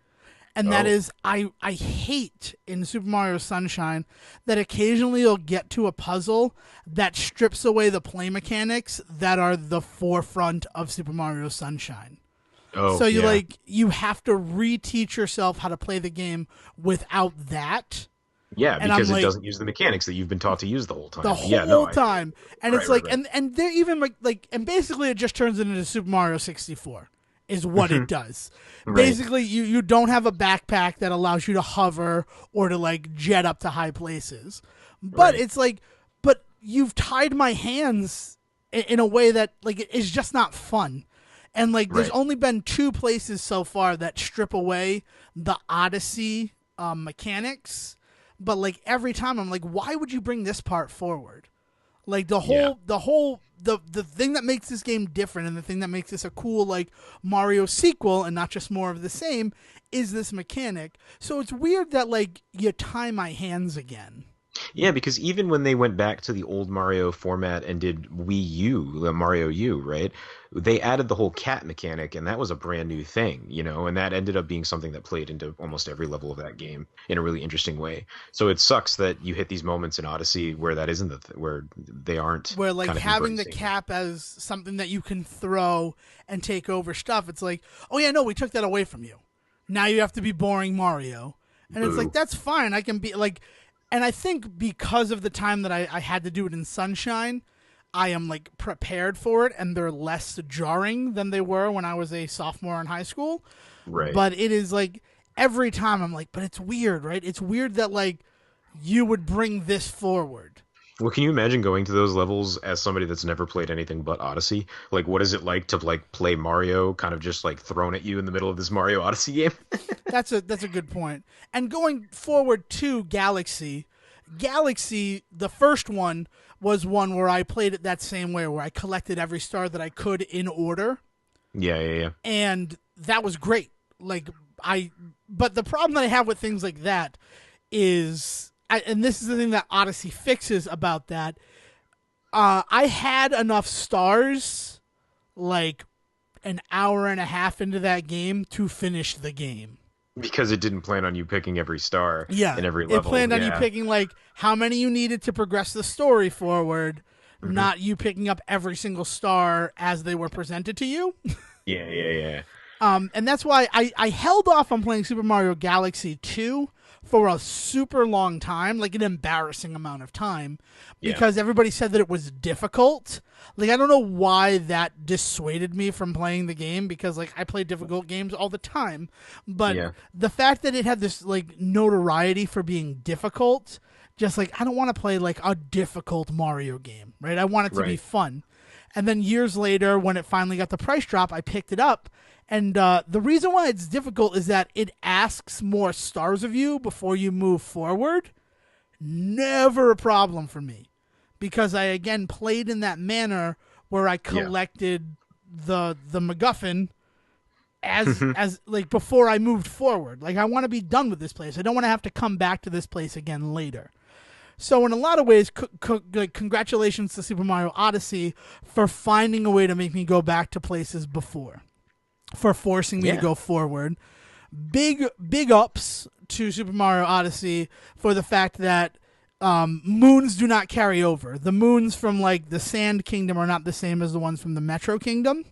And that is, I hate in Super Mario Sunshine that occasionally you'll get to a puzzle that strips away the play mechanics that are the forefront of Super Mario Sunshine. So you have to reteach yourself how to play the game without that. Yeah, And I'm because it like, doesn't use the mechanics that you've been taught to use the whole the time. Yeah, no, whole time. And right, it's right, like, right. and they're even and basically it just turns it into Super Mario 64 is what it does. Right. Basically, you don't have a backpack that allows you to hover or to like jet up to high places. But Right. it's like, but you've tied my hands in a way that like it is just not fun. And like, there's Right. only been two places so far that strip away the Odyssey mechanics. But like every time, I'm like, why would you bring this part forward? Like Yeah. the thing that makes this game different and the thing that makes this a cool like Mario sequel and not just more of the same is this mechanic. So it's weird that like you tie my hands again. Yeah, because even when they went back to the old Mario format and did Wii U, the Mario U, right? They added the whole cat mechanic, and that was a brand new thing, and that ended up being something that played into almost every level of that game in a really interesting way. So it sucks that you hit these moments in Odyssey where that isn't where they aren't Where like kind of having the embracing it. cap as something that you can throw and take over stuff, it's like, oh yeah, no, we took that away from you. Now you have to be boring Mario. And it's like, Boo. that's fine. I can be like, and I think because of the time that I had to do it in Sunshine, I am like prepared for it and they're less jarring than they were when I was a sophomore in high school. Right. But it is like every time I'm like, but it's weird, right? It's weird that like you would bring this forward. Well, can you imagine going to those levels as somebody that's never played anything but Odyssey? Like, what is it like to like play Mario, kind of just like thrown at you in the middle of this Mario Odyssey game? That's a good point. And going forward to Galaxy, Galaxy, the first one was one where I played it that same way, where I collected every star that I could in order, Yeah, yeah, yeah. and that was great. Like but the problem that I have with things like that is, and this is the thing that Odyssey fixes about that. I had enough stars, like an hour and a half into that game, to finish the game. Because it didn't plan on you picking every star Yeah, in every it level. planned on you Yeah. picking like how many you needed to progress the story forward, Hmm. not you picking up every single star as they were presented to you. Yeah, yeah, yeah. And that's why I held off on playing Super Mario Galaxy 2 for a super long time, like an embarrassing amount of time, Yeah. because everybody said that it was difficult. Like, I don't know why that dissuaded me from playing the game, because like I play difficult games all the time, but Yeah. the fact that it had this like notoriety for being difficult, just like I don't want to play like a difficult Mario game, right? I want it to be Right. fun. And then years later, when it finally got the price drop, I picked it up. And the reason why it's difficult is that it asks more stars of you before you move forward. Never a problem for me, because I again played in that manner where I Yeah. collected the MacGuffin as like before I moved forward. Like, I want to be done with this place. I don't want to have to come back to this place again later. So in a lot of ways, like, congratulations to Super Mario Odyssey for finding a way to make me go back to places before, for forcing me to Yeah. go forward. Big ups to Super Mario Odyssey for the fact that moons do not carry over. The moons from like the Sand Kingdom are not the same as the ones from the Metro Kingdom.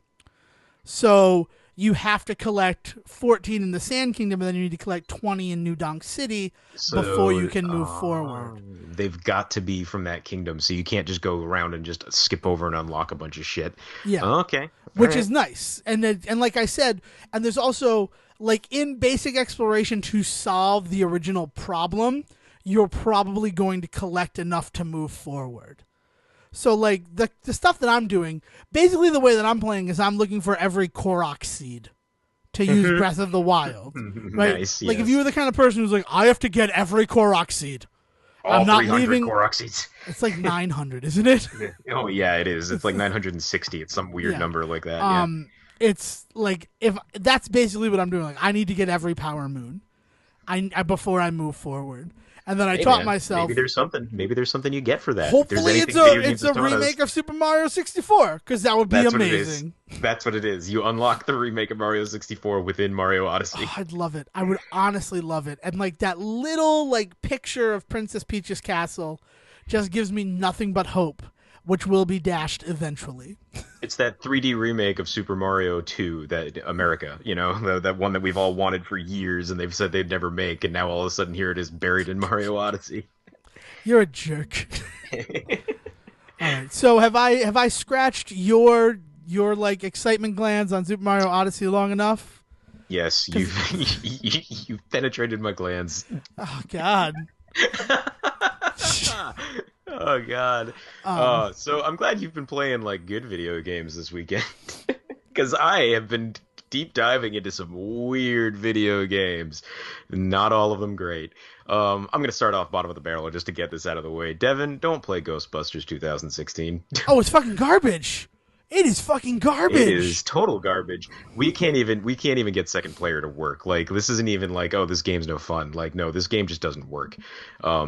So you have to collect 14 in the Sand Kingdom, and then you need to collect 20 in New Donk City before you So can move forward. they've got to be from that kingdom, so you can't just go around and just skip over and unlock a bunch of shit. Yeah. Okay. All Which right. is nice. And like I said, and there's also like in basic exploration to solve the original problem, you're probably going to collect enough to move forward. So like the stuff that I'm doing, basically the way that I'm playing is I'm looking for every Korok seed to use Breath of the Wild. Right? Nice. Like if Yes. you were the kind of person who's like, I have to get every Korok seed. All I'm not 300 leaving. Korok seeds. It's like 900, isn't it? Oh yeah, it is. It's like 960. It's some weird Yeah. number like that. Yeah. It's like if that's basically what I'm doing. Like I need to get every Power Moon, before I move forward, and then I Hey taught man, myself. maybe there's something. Maybe there's something you get for that. If there's Hopefully, anything it's a video it's games a have taught us, remake of Super Mario 64, because that would be that's what it is. amazing. That's what it is. You unlock the remake of Mario 64 within Mario Odyssey. Oh, I'd love it. I would honestly love it. And like that little like picture of Princess Peach's castle just gives me nothing but hope, which will be dashed eventually. It's that 3D remake of Super Mario 2 that America, that one that we've all wanted for years and they've said they'd never make, and now all of a sudden here it is buried in Mario Odyssey. You're a jerk. All right. So have I scratched your like excitement glands on Super Mario Odyssey long enough? Yes, you've Because you've penetrated my glands. oh god. Oh God. Um. So I'm glad you've been playing like good video games this weekend, because I have been deep diving into some weird video games. Not all of them great. I'm gonna start off bottom of the barrel just to get this out of the way. Devon, don't play Ghostbusters 2016. Oh, it's fucking garbage. It is fucking It is garbage. total garbage. We can't even get second player to work. Like this isn't even like, oh, this game's no fun. Like no, this game just doesn't work.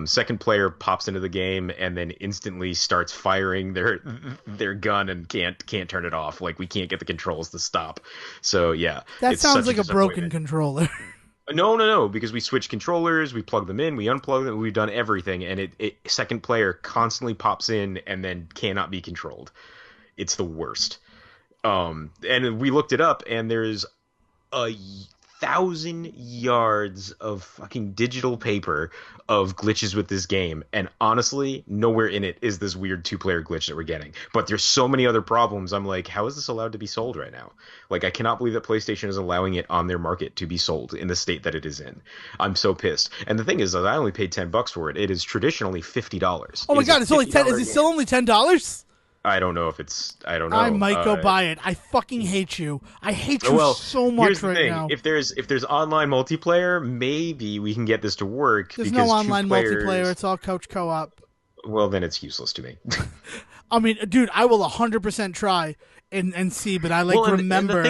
Second player pops into the game and then instantly starts firing their gun and can't turn it off. Like we can't get the controls to stop. So yeah, That it's sounds such a like a broken disappointment. controller. No, no, no, because we switch controllers, we plug them in, we unplug them, we've done everything, and it second player constantly pops in and then cannot be controlled. It's the worst. And we looked it up, and there's a 1,000 yards of fucking digital paper of glitches with this game, and honestly, nowhere in it is this weird two-player glitch that we're getting. But there's so many other problems. I'm like, how is this allowed to be sold right now? Like, I cannot believe that PlayStation is allowing it on their market to be sold in the state that it is in. I'm so pissed. And the thing is that I only paid $10 for it. It is traditionally $50. Oh It my is a god, it's only 10. Is $50 it still game. only $10? I don't know if it's. I don't I know. might go buy it. I fucking hate you. I hate you Well, so here's much the right thing. now. If there's online multiplayer, maybe we can get this to work There's no because two online multiplayer. players. It's all couch co-op. Well, then it's useless to me. I mean, dude, I will 100% try and see, but I like Well, and remember.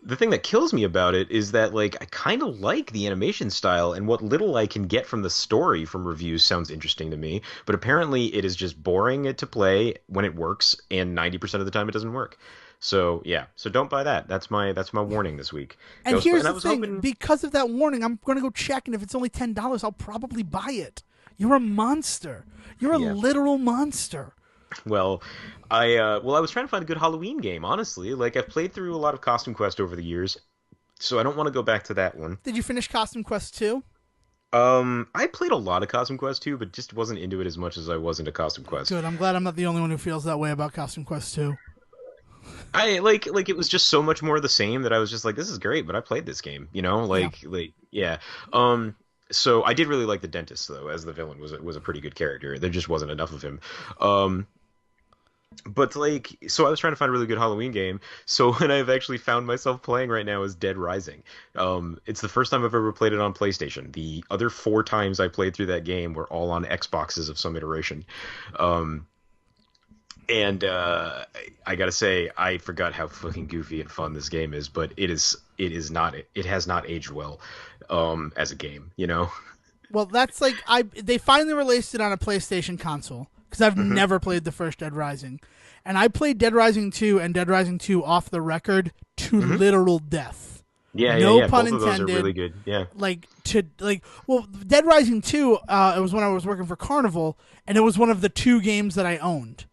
the thing that kills me about it is that like I kind of like the animation style, and what little I can get from the story from reviews sounds interesting to me. But apparently, it is just boring to play when it works, and 90% of the time it doesn't work. So yeah, so don't buy that. That's my warning this week. And here's And I the was thing: hoping. because of that warning, I'm gonna go check, and if it's only $10, I'll probably buy it. You're a monster. You're a Yeah. literal monster. Well, I was trying to find a good Halloween game, honestly. Like I've played through a lot of Costume Quest over the years, so I don't want to go back to that one. Did you finish Costume Quest 2? I played a lot of Costume Quest 2, but just wasn't into it as much as I was into Costume Quest. Good. I'm glad I'm not the only one who feels that way about Costume Quest 2. I like it was just so much more of the same that I was just like, this is great, but I played this game, Yeah. like yeah. So I did really like the dentist though, as the villain was a pretty good character. There just wasn't enough of him. Um, But like, so I was trying to find a really good Halloween game. So what I've actually found myself playing right now is Dead Rising. It's the first time I've ever played it on PlayStation. The other four times I played through that game were all on Xboxes of some iteration. Um, and I gotta say, I forgot how fucking goofy and fun this game is. But it has not aged well, as a game. Well, that's like they finally released it on a PlayStation console because I've Hmm. never played the first Dead Rising, and I played Dead Rising 2 and Dead Rising 2 off the record to Hmm. literal death. Yeah, yeah, No yeah. pun Both of those are really intended. good. Yeah. Well, Dead Rising 2, it was when I was working for Carnival, and it was one of the two games that I owned.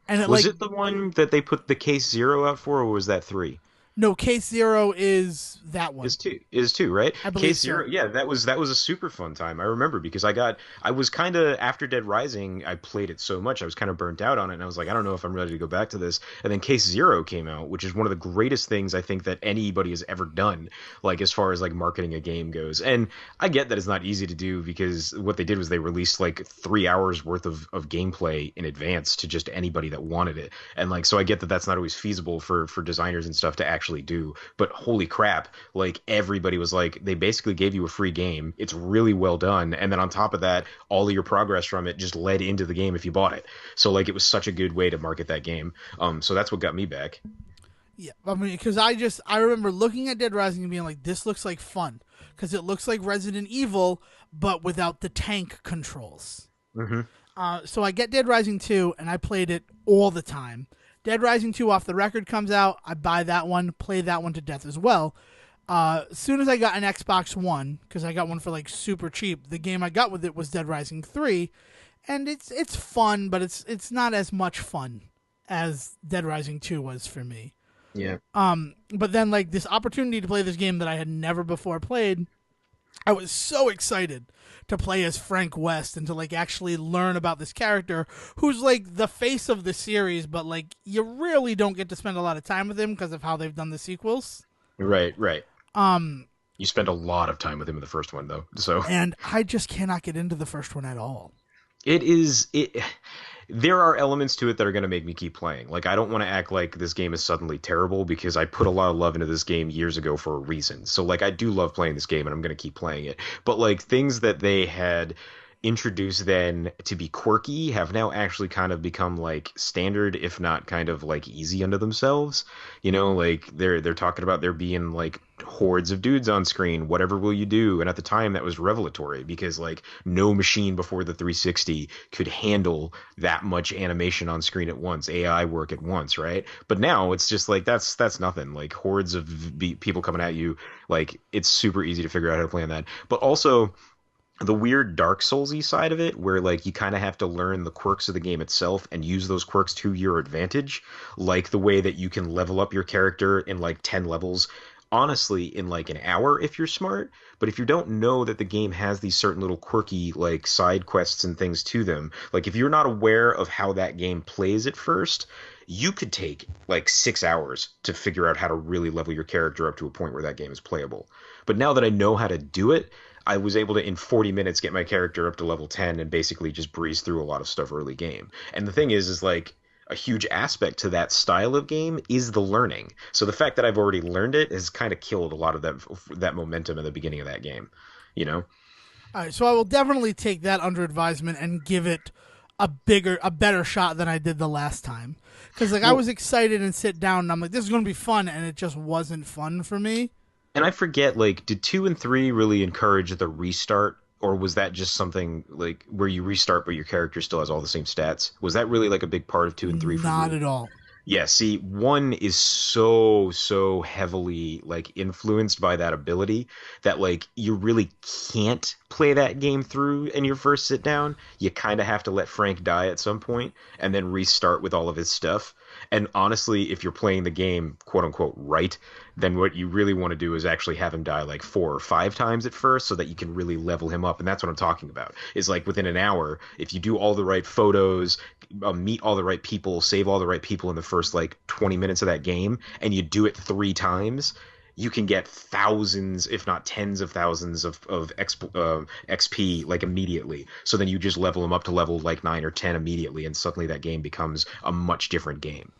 And it Was like it the one that they put the Case Zero out for, or was that three? no, Case Zero is that one. Is two, right? I believe Case so. Zero, yeah, that was a super fun time. I remember because I was kind of after Dead Rising, I played it so much, I was kind of burnt out on it, and I was like, I don't know if I'm ready to go back to this. And then Case Zero came out, which is one of the greatest things I think that anybody has ever done, like as far as like marketing a game goes. And I get that it's not easy to do because what they did was they released like 3 hours worth of gameplay in advance to just anybody that wanted it. And like so I get that that's not always feasible for designers and stuff to actually do, but holy crap, like everybody was like, they basically gave you a free game. It's really well done, and then on top of that, all of your progress from it just led into the game if you bought it. So like it was such a good way to market that game. So that's what got me back. Yeah, I mean, because I remember looking at Dead Rising and being like, this looks like fun because it looks like Resident Evil but without the tank controls. Hmm. So I get Dead Rising 2 and I played it all the time. Dead Rising 2 off the record comes out, I buy that one, play that one to death as well. As soon as I got an Xbox One, because I got one for like super cheap, the game I got with it was Dead Rising 3, and it's fun, but it's not as much fun as Dead Rising 2 was for me. Yeah. But then like this opportunity to play this game that I had never before played, I was so excited to play as Frank West and to like actually learn about this character who's like the face of the series, but like you really don't get to spend a lot of time with him because of how they've done the sequels. Right, right. Um, You spent a lot of time with him in the first one, though. So and I just cannot get into the first one at all. it is it. There are elements to it that are going to make me keep playing. Like I don't want to act like this game is suddenly terrible because I put a lot of love into this game years ago for a reason. So like I do love playing this game and I'm going to keep playing it. But like things that they had introduced then to be quirky have now actually kind of become like standard, if not kind of like easy unto themselves. You know, like they're talking about there being like hordes of dudes on screen. Whatever will you do? And at the time that was revelatory because like no machine before the 360 could handle that much animation on screen at once, AI work at once, right? But now it's just like that's nothing. Like hordes of people coming at you, like it's super easy to figure out how to play on that. But also the weird Dark Soulsy side of it, where like you kind of have to learn the quirks of the game itself and use those quirks to your advantage, like the way that you can level up your character in like 10 levels, honestly, in like an hour if you're smart. But if you don't know that the game has these certain little quirky like side quests and things to them, like if you're not aware of how that game plays at first, you could take like 6 hours to figure out how to really level your character up to a point where that game is playable. But now that I know how to do it, I was able to in 40 minutes get my character up to level 10 and basically just breeze through a lot of stuff early game. And the thing is like a huge aspect to that style of game is the learning. So the fact that I've already learned it has kind of killed a lot of that momentum in the beginning of that game, you know? All right, so I will definitely take that under advisement and give it a better shot than I did the last time. Because like I Well, was excited and sit down and I'm like, this is going to be fun, and it just wasn't fun for me. and I forget, like, did 2 and 3 really encourage the restart, or was that just something like where you restart but your character still has all the same stats? Was that really like a big part of 2 and 3 for Not you? at all. Yeah, see, one is so heavily like influenced by that ability that like you really can't play that game through in your first sit down. You kind of have to let Frank die at some point and then restart with all of his stuff. And honestly, if you're playing the game quote unquote right, then what you really want to do is actually have him die like 4 or 5 times at first so that you can really level him up. And that's what I'm talking about. Is like within an hour, if you do all the right photos, meet all the right people, save all the right people in the first like 20 minutes of that game, and you do it 3 times, you can get thousands, if not tens of thousands of XP like immediately. So then you just level them up to level like 9 or 10 immediately, and suddenly that game becomes a much different game.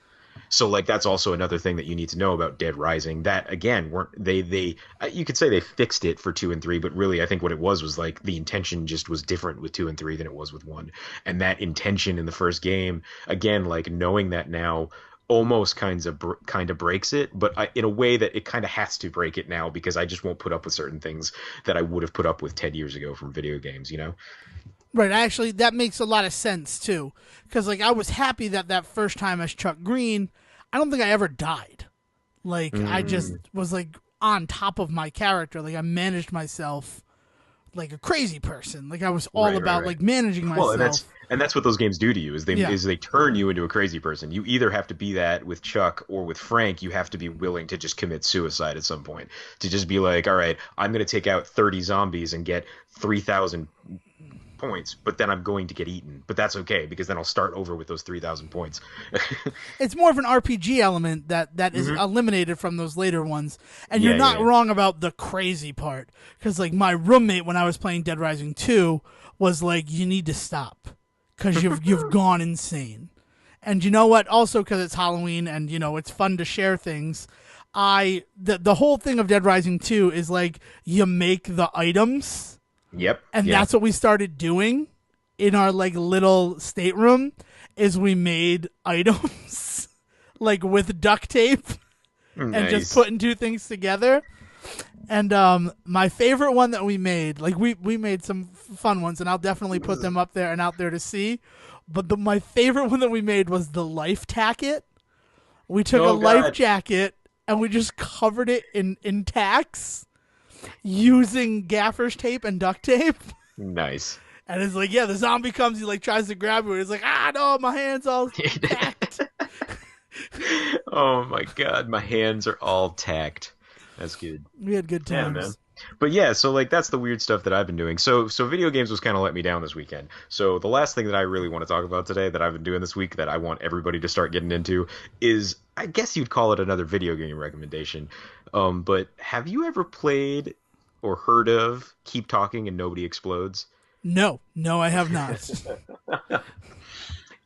So like that's also another thing that you need to know about Dead Rising. That again, weren't they you could say they fixed it for 2 and 3, but really I think what it was like the intention just was different with 2 and 3 than it was with one. And that intention in the first game, again, like knowing that now almost kind of breaks it, but in a way that it kind of has to break it now because I just won't put up with certain things that I would have put up with 10 years ago from video games, you know? Right, actually, that makes a lot of sense too, because like I was happy that first time as Chuck Green, I don't think I ever died. Like I just Mm, was like on top of my character. Like I managed myself like a crazy person. Like I was all right, right, about right. like managing Well, myself. and that's what those games do to you Yeah. is they turn you into a crazy person. You either have to be that with Chuck or with Frank. You have to be willing to just commit suicide at some point to just be like, all right, I'm going to take out 30 zombies and get 3,000 points, but then I'm going to get eaten. But that's okay because then I'll start over with those 3,000 points. It's more of an RPG element that is Hmm. eliminated from those later ones. And you're Yeah, not yeah, wrong about the crazy part, because like my roommate when I was playing Dead Rising 2 was like, you need to stop because you've gone insane. And you know what? Also, because it's Halloween and you know it's fun to share things. The whole thing of Dead Rising 2 is like you make the items, yep, and yeah. that's what we started doing in our like little stateroom. Is we made items like with duct tape and just Nice. putting two things together. And my favorite one that we made, like we made some fun ones, and I'll definitely put them up there and out there to see. But my favorite one that we made was the life tacket. We took a Oh life God. jacket and we just covered it in tacks using gaffer's tape and duct tape. Nice. And it's like, yeah, the zombie comes, he like tries to grab you, and it's like, ah, no, my hand's all tacked. Oh my God, my hands are all tacked. That's good. We had good Yeah, man. times. But yeah, so like that's the weird stuff that I've been doing. So video games was kind of let me down this weekend. So the last thing that I really want to talk about today that I've been doing this week that I want everybody to start getting into is I guess you'd call it another video game recommendation. But have you ever played or heard of Keep Talking and Nobody Explodes? No, no, I have not.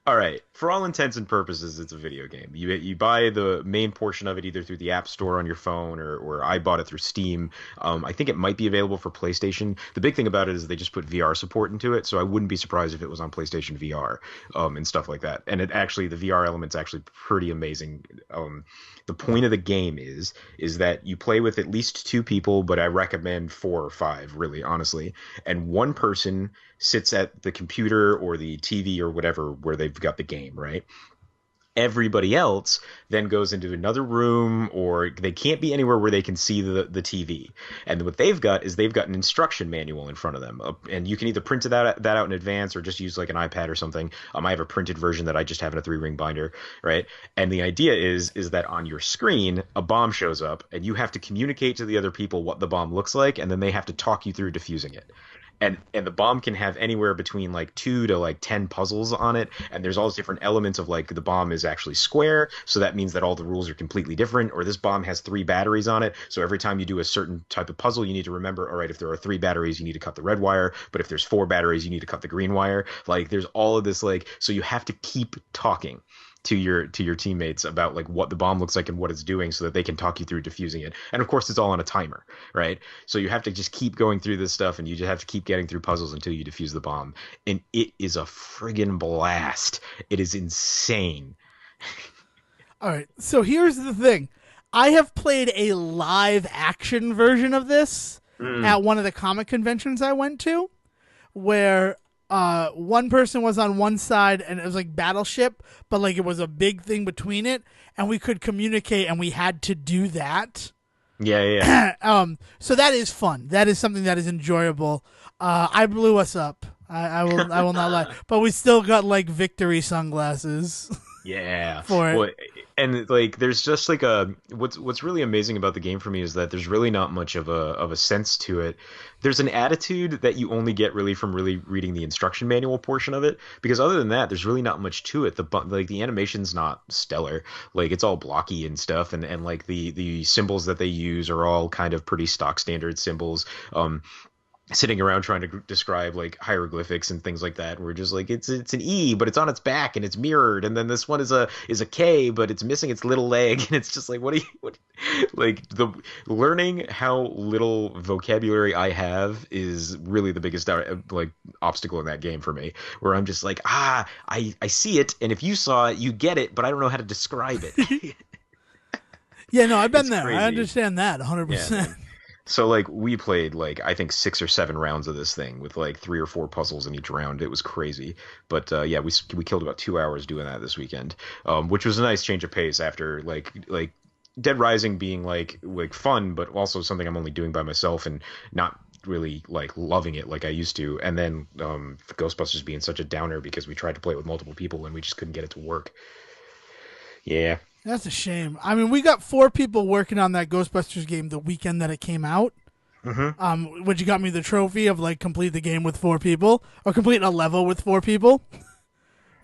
All right. For all intents and purposes, it's a video game. You buy the main portion of it either through the App Store on your phone or I bought it through Steam. I think it might be available for PlayStation. The big thing about it is they just put VR support into it, so I wouldn't be surprised if it was on PlayStation VR and stuff like that. And it actually the VR element's actually pretty amazing. The point of the game is that you play with at least two people, but I recommend four or five, really, honestly. And one person sits at the computer or the TV or whatever where they've got the game, right? Everybody else then goes into another room or they can't be anywhere where they can see the TV. And what they've got is they've got an instruction manual in front of them. And you can either print that out in advance or just use like an iPad or something. I have a printed version that I just have in a 3-ring binder, right? And the idea is that on your screen, a bomb shows up and you have to communicate to the other people what the bomb looks like, and then they have to talk you through diffusing it. And the bomb can have anywhere between like 2 to like 10 puzzles on it, and there's all these different elements of like the bomb is actually square, so that means that all the rules are completely different, or this bomb has 3 batteries on it, so every time you do a certain type of puzzle you need to remember, all right, if there are 3 batteries you need to cut the red wire, but if there's 4 batteries you need to cut the green wire. Like there's all of this, like, so you have to keep talking to your teammates about like what the bomb looks like and what it's doing so that they can talk you through diffusing it. And of course it's all on a timer, right? So you have to just keep going through this stuff and you just have to keep getting through puzzles until you defuse the bomb. And it is a friggin' blast. It is insane. All right, so here's the thing. I have played a live action version of this Mm. at one of the comic conventions I went to, where one person was on one side and it was like Battleship, but like it was a big thing between it, and we could communicate, and we had to do that. Yeah, yeah. So that is fun. That is something that is enjoyable. I blew us up. I will not lie, but we still got like victory sunglasses Yeah. for it. Well, and like there's just like a what's really amazing about the game for me is that there's really not much of a sense to it. There's an attitude that you only get really from really reading the instruction manual portion of it, because other than that there's really not much to it. Like the animation's not stellar. Like it's all blocky and stuff, and like the symbols that they use are all kind of pretty stock standard symbols. Sitting around trying to describe like hieroglyphics and things like that. We're just like it's an E, but it's on its back and it's mirrored, and then this one is a K, but it's missing its little leg, and it's just like what like the learning how little vocabulary I have is really the biggest like obstacle in that game for me. Where I'm just like I see it, and if you saw it, you get it, but I don't know how to describe it. Yeah, no, I've been It's there. I crazy. understand that Yeah, 100%. man. So like we played like I think 6 or 7 rounds of this thing with like 3 or 4 puzzles in each round. It was crazy, but yeah, we killed about 2 hours doing that this weekend, which was a nice change of pace after like Dead Rising being like fun, but also something I'm only doing by myself and not really like loving it like I used to. And then Ghostbusters being such a downer because we tried to play it with multiple people and we just couldn't get it to work. Yeah. That's a shame. I mean, we got 4 people working on that Ghostbusters game the weekend that it came out. Hmm. Which got me the trophy of like complete the game with 4 people or complete a level with 4 people.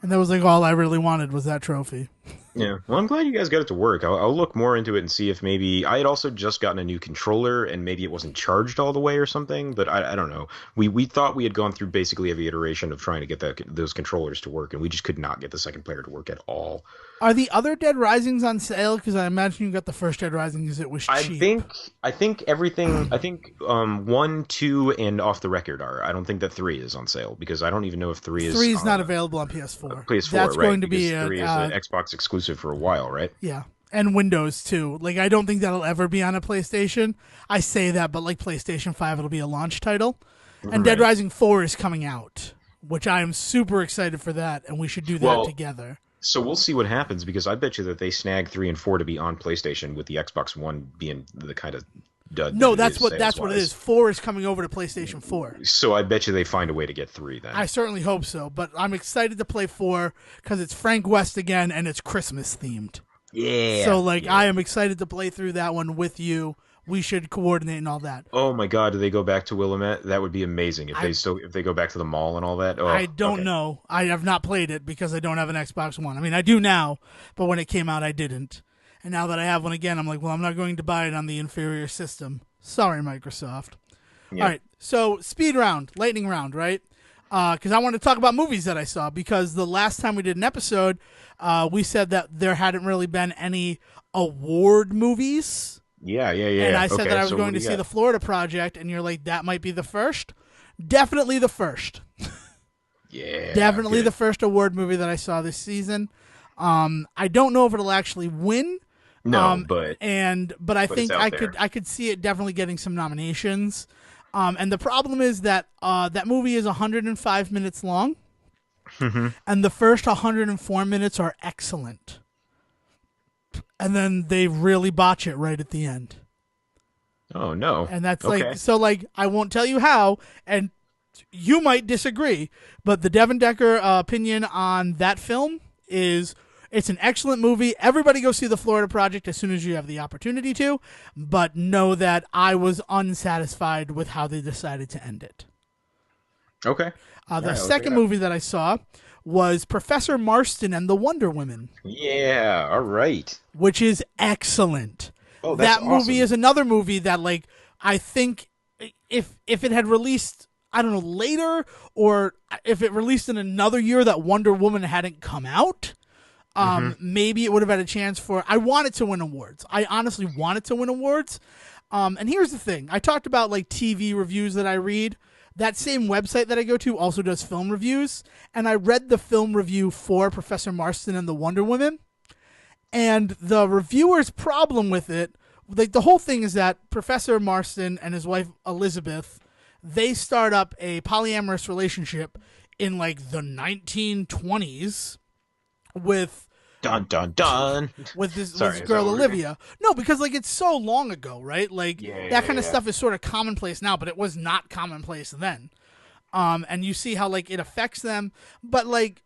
And that was like all I really wanted was that trophy. Yeah, well, I'm glad you guys got it to work. I'll look more into it and see if maybe I had also just gotten a new controller and maybe it wasn't charged all the way or something. But I don't know. We thought we had gone through basically every iteration of trying to get those controllers to work, and we just could not get the second player to work at all. Are the other Dead Risings on sale? Because I imagine you got the first Dead Rising because it was I cheap. think I think everything. I think 1, 2, and Off the Record are. I don't think that 3 is on sale because I don't even know if 3 is 3 is not available on PS4. PS4. That's Right? going to Because be 3 is an Xbox exclusive for a while, right? yeah, and Windows too. Like I don't think that'll ever be on a PlayStation. I say that, but like PlayStation 5, it'll be a launch title. And Dead Right. Rising 4 is coming out, which I am super excited for that, and we should do that Well, together. so we'll see what happens because I bet you that they snag 3 and 4 to be on PlayStation with the Xbox One being the kind of than No, it is that's sales what it is. wise. 4 is coming over to PlayStation 4. So I bet you they find a way to get 3 I then. certainly hope so, but I'm excited to play 4 because it's Frank West again and it's Christmas themed. So Yeah, like yeah. I am excited to play through that one with you. We should coordinate and all that. Oh my God, do they go back to Willamette? That would be amazing if I they go back to the mall and all that. I Oh, don't okay. know. I have not played it because I don't have an Xbox One. I mean, I do now, but when it came out, I didn't. And now that I have one again, I'm like, well, I'm not going to buy it on the inferior system. Sorry, Microsoft. All Yeah. right, so speed round, lightning round, right? Because I want to talk about movies that I saw. Because the last time we did an episode, we said that there hadn't really been any award movies, Yeah, yeah, and yeah. I said that Okay, I was so what going do to you see got? the Florida Project, and you're like, that might be the first. Definitely the first. Yeah, Definitely the good. first award movie that I saw this season. I don't know if it'll actually win, No, but I it's think out there. I could see it definitely getting some nominations. And the problem is that that movie is 105 minutes long, and the first 104 minutes are excellent, and then they really botch it right at the end. Oh no. And that's like Okay. so like I won't tell you how, and you might disagree, but the Devon Decker opinion on that film is it's an excellent movie. Everybody go see the Florida Project as soon as you have the opportunity to, but know that I was unsatisfied with how they decided to end it. Okay. All The right, I'll check it second out. movie that I saw was Professor Marston and the Wonder Women, Yeah, all right. which is excellent. Oh, that's That movie awesome. is another movie that like I think if it had released I don't know later or if it released in another year that Wonder Woman hadn't come out, Hmm. maybe it would have had a chance for. I want it to win awards. I honestly want it to win awards. And here's the thing: I talked about like TV reviews that I read. That same website that I go to also does film reviews, and I read the film review for Professor Marston and the Wonder Woman. And the reviewer's problem with it, like the whole thing is that Professor Marston and his wife Elizabeth, they start up a polyamorous relationship in like the 1920s with Dun dun dun. this Sorry, is that girl what we're doing? Olivia. No, because like it's so long ago, right? Like Yeah, that yeah, kind of yeah. stuff is sort of commonplace now, but it was not commonplace then. And you see how like it affects them, but like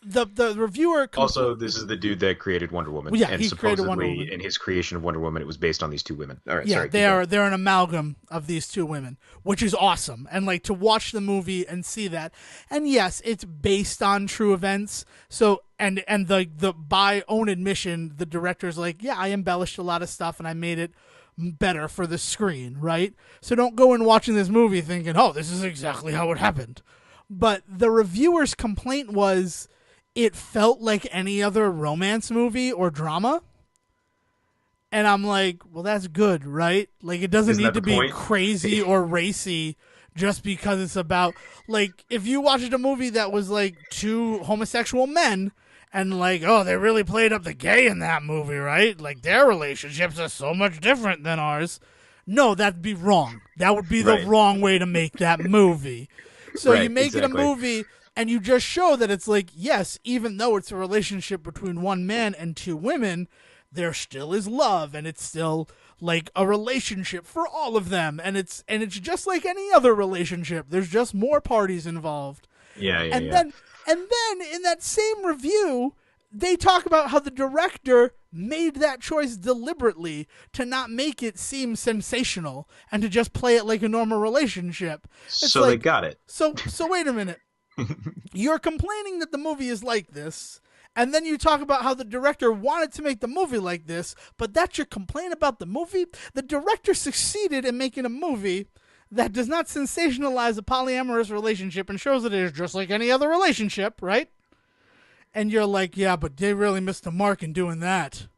the reviewer, Also, this is the dude that created Wonder Woman, well, yeah, and he created Wonder Woman. supposedly in his creation of Wonder Woman, it was based on these two women. All right, Yeah, sorry, keep going. they're an amalgam of these two women, which is awesome. And like to watch the movie and see that. And yes, it's based on true events. So and the by own admission, the director's like, yeah, I embellished a lot of stuff and I made it better for the screen, right? So don't go in watching this movie thinking, oh, this is exactly how it happened. But the reviewer's complaint was it felt like any other romance movie or drama. And I'm like, well, that's good, right? Like, it doesn't Isn't need that to the be point? crazy or racy just because it's about, like, if you watched a movie that was, like, two homosexual men and, like, oh, they really played up the gay in that movie, right? Like, their relationships are so much different than ours. No, that'd be wrong. That would be the Right, wrong way to make that movie. So you right, make it a exactly. movie and you just show that it's like, yes, even though it's a relationship between one man and two women, there still is love and it's still like a relationship for all of them and it's just like any other relationship. There's just more parties involved. Yeah, yeah, And yeah. then in that same review, they talk about how the director made that choice deliberately to not make it seem sensational and to just play it like a normal relationship. It's So they like, got it. so wait a minute. You're complaining that the movie is like this, and then you talk about how the director wanted to make the movie like this, but that's your complaint about the movie? The director succeeded in making a movie that does not sensationalize a polyamorous relationship and shows that it is just like any other relationship, right? And you're like, yeah, but they really missed the mark in doing that.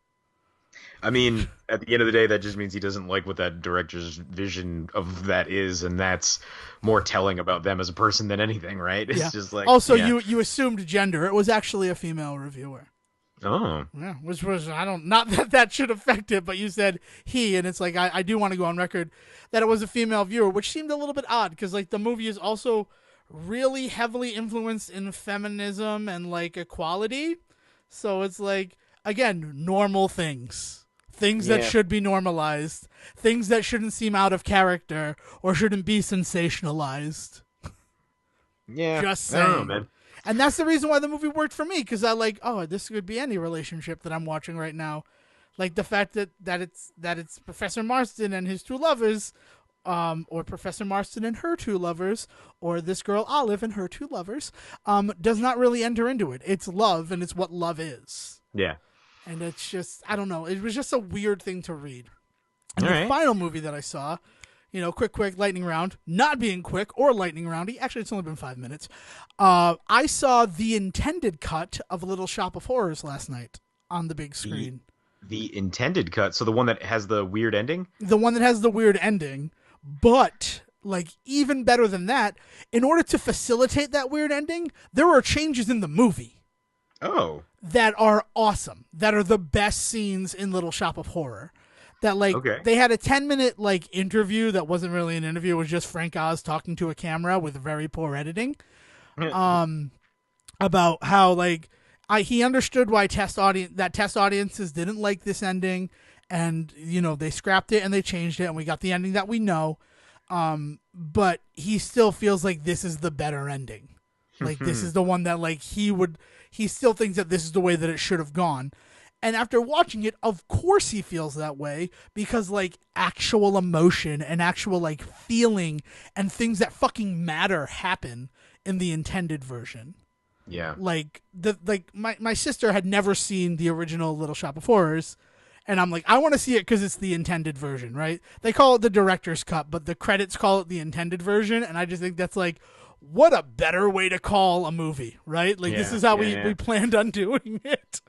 I mean, at the end of the day, that just means he doesn't like what that director's vision of that is, and that's more telling about them as a person than anything, right? It's Yeah. just like, Also, yeah. you assumed gender. It was actually a female reviewer. Oh, Yeah, which was I don't not that that should affect it, but you said he, and it's like I do want to go on record that it was a female viewer, which seemed a little bit odd because like the movie is also really heavily influenced in feminism and like equality, so it's like again normal things things that Yeah. should be normalized, things that shouldn't seem out of character or shouldn't be sensationalized. Yeah. Just I don't know, saying. man. And that's the reason why the movie worked for me, because I like, oh, this could be any relationship that I'm watching right now. Like the fact that it's Professor Marston and his two lovers, or Professor Marston and her two lovers, or this girl Olive and her two lovers, does not really enter into it. It's love, and it's what love is. Yeah. And it's just, I don't know. It was just a weird thing to read. And All the right. final movie that I saw, quick lightning round, not being quick or lightning roundy. Actually, it's only been 5 minutes. I saw the intended cut of Little Shop of Horrors last night on the big The screen. the intended cut, so the one that has the weird ending? The one that has the weird ending, but like even better than that, in order to facilitate that weird ending, there are changes in the movie Oh. that are awesome, that are the best scenes in Little Shop of Horror. That like Okay. they had a 10-minute like interview that wasn't really an interview, it was just Frank Oz talking to a camera with very poor editing. About how like he understood why test audiences didn't like this ending, and they scrapped it and they changed it and we got the ending that we know. But he still feels like this is the better ending. Like this is the one that like he still thinks that this is the way that it should have gone. And after watching it, of course he feels that way, because like actual emotion and actual like feeling and things that fucking matter happen in the intended version. Yeah. Like my sister had never seen the original Little Shop of Horrors, and I'm like, I want to see it because it's the intended version, right? They call it the director's cut, but the credits call it the intended version, and I just think that's like, what a better way to call a movie, right? Like this Yeah. is how Yeah. we planned on doing it.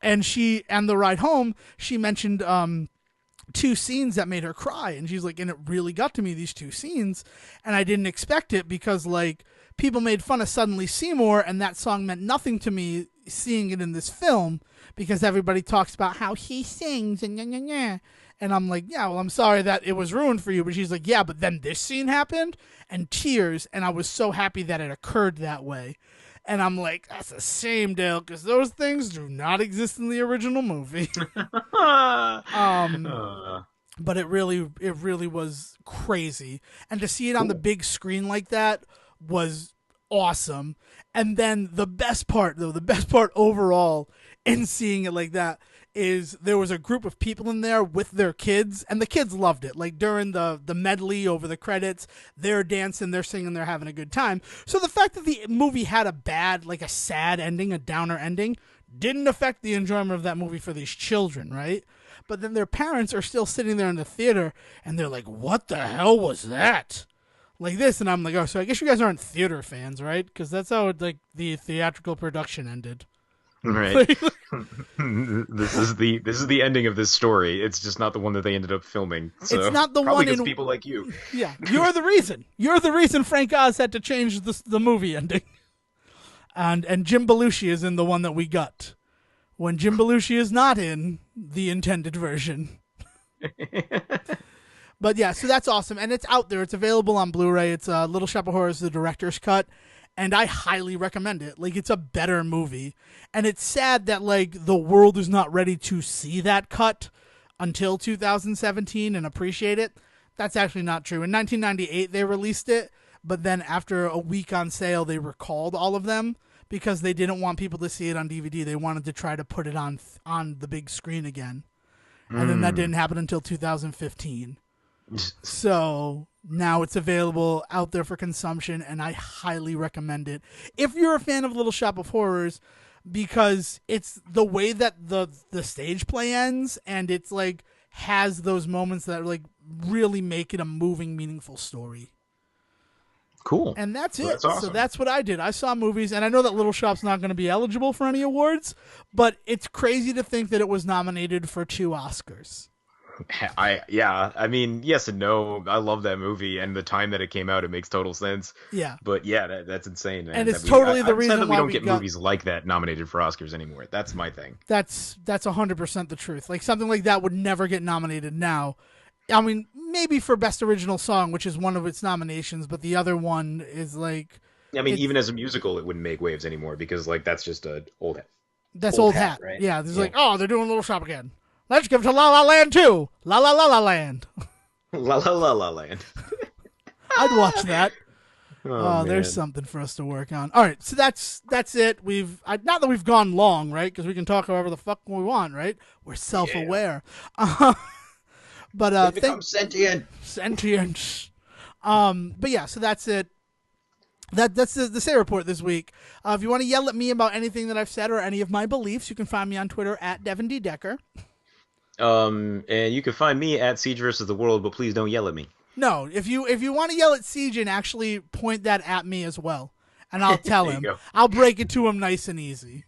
And she, and the ride home, she mentioned two scenes that made her cry, and she's like, and it really got to me, these two scenes, and I didn't expect it, because like people made fun of Suddenly Seymour, and that song meant nothing to me seeing it in this film, because everybody talks about how he sings and and I'm like, yeah, well, I'm sorry that it was ruined for you. But she's like, yeah, but then this scene happened, and tears, and I was so happy that it occurred that way. And I'm like, that's a shame, Dale, because those things do not exist in the original movie. Uh, But it really was crazy, and to see it on the cool. big screen like that was awesome. And then the best part, though, the best part overall in seeing it like that, is there was a group of people in there with their kids, and the kids loved it. Like during the medley over the credits, they're dancing, they're singing, they're having a good time. So the fact that the movie had a bad, like a sad ending, a downer ending, didn't affect the enjoyment of that movie for these children, right? But then their parents are still sitting there in the theater, and they're like, what the hell was that? Like this. And I'm like, oh, so I guess you guys aren't theater fans, right? Because that's how like the theatrical production ended. Right. This is the ending of this story. It's just not the one that they ended up filming. So It's not the probably one because in. people like you. Yeah, you're the reason. You're the reason Frank Oz had to change the movie ending. And Jim Belushi is in the one that we got, when Jim Belushi is not in the intended version. But yeah, so that's awesome, and it's out there. It's available on Blu-ray. It's Little Shop of Horrors, the director's cut, and I highly recommend it. Like, it's a better movie, and it's sad that like the world is not ready to see that cut until 2017 and appreciate it. That's actually not true. In 1998, they released it, but then after a week on sale, they recalled all of them because they didn't want people to see it on DVD. They wanted to try to put it on the big screen again, and then that didn't happen until 2015. So now it's available out there for consumption, and I highly recommend it if you're a fan of Little Shop of Horrors, because it's the way that the stage play ends, and it's like has those moments that like really make it a moving, meaningful story. Cool. And that's So it. that's awesome. So that's what I did. I saw movies, and I know that Little Shop's not going to be eligible for any awards, but it's crazy to think that it was nominated for 2 Oscars. I mean, yes and no. I love that movie, and the time that it came out, it makes total sense. Yeah. But yeah, that's insane, man. And it's That totally the I'm sad reason that we why don't we get got- movies like that nominated for Oscars anymore. That's my thing. That's 100% the truth. Like something like that would never get nominated now. I mean, maybe for Best Original Song, which is one of its nominations, but the other one is like I mean, It's- even as a musical, it wouldn't make waves anymore because like that's just a old that's Old old hat, hat. right? Yeah, there's Yeah. like, oh, they're doing Little Shop again. Let's give to La La Land too. La La La La Land. La la la la land. I'd watch that. Oh, There's man. something for us to work on. All right, so that's it. Not that we've gone long, right? Because we can talk however the fuck we want, right? We're Yeah. self-aware. But They become sentient. sentience. But yeah, so that's it. That's the Say Report this week. If you want to yell at me about anything that I've said or any of my beliefs, you can find me on Twitter at Devon D. Decker. And you can find me at Siege versus the World, but please don't yell at me. No, if you want to yell at Sejohn, actually point that at me as well, and I'll tell There you him. go. I'll break it to him nice and easy.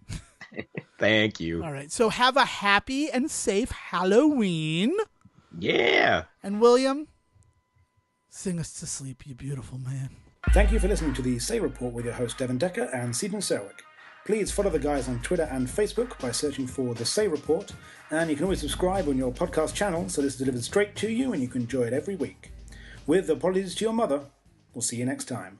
Thank you. All right, so have a happy and safe Halloween. Yeah. And William, sing us to sleep, you beautiful man. Thank you for listening to the Say Report with your host Devon Decker and Sejohn Serwick. Please follow the guys on Twitter and Facebook by searching for The Say Report, and you can always subscribe on your podcast channel so this is delivered straight to you and you can enjoy it every week. With apologies to your mother, we'll see you next time.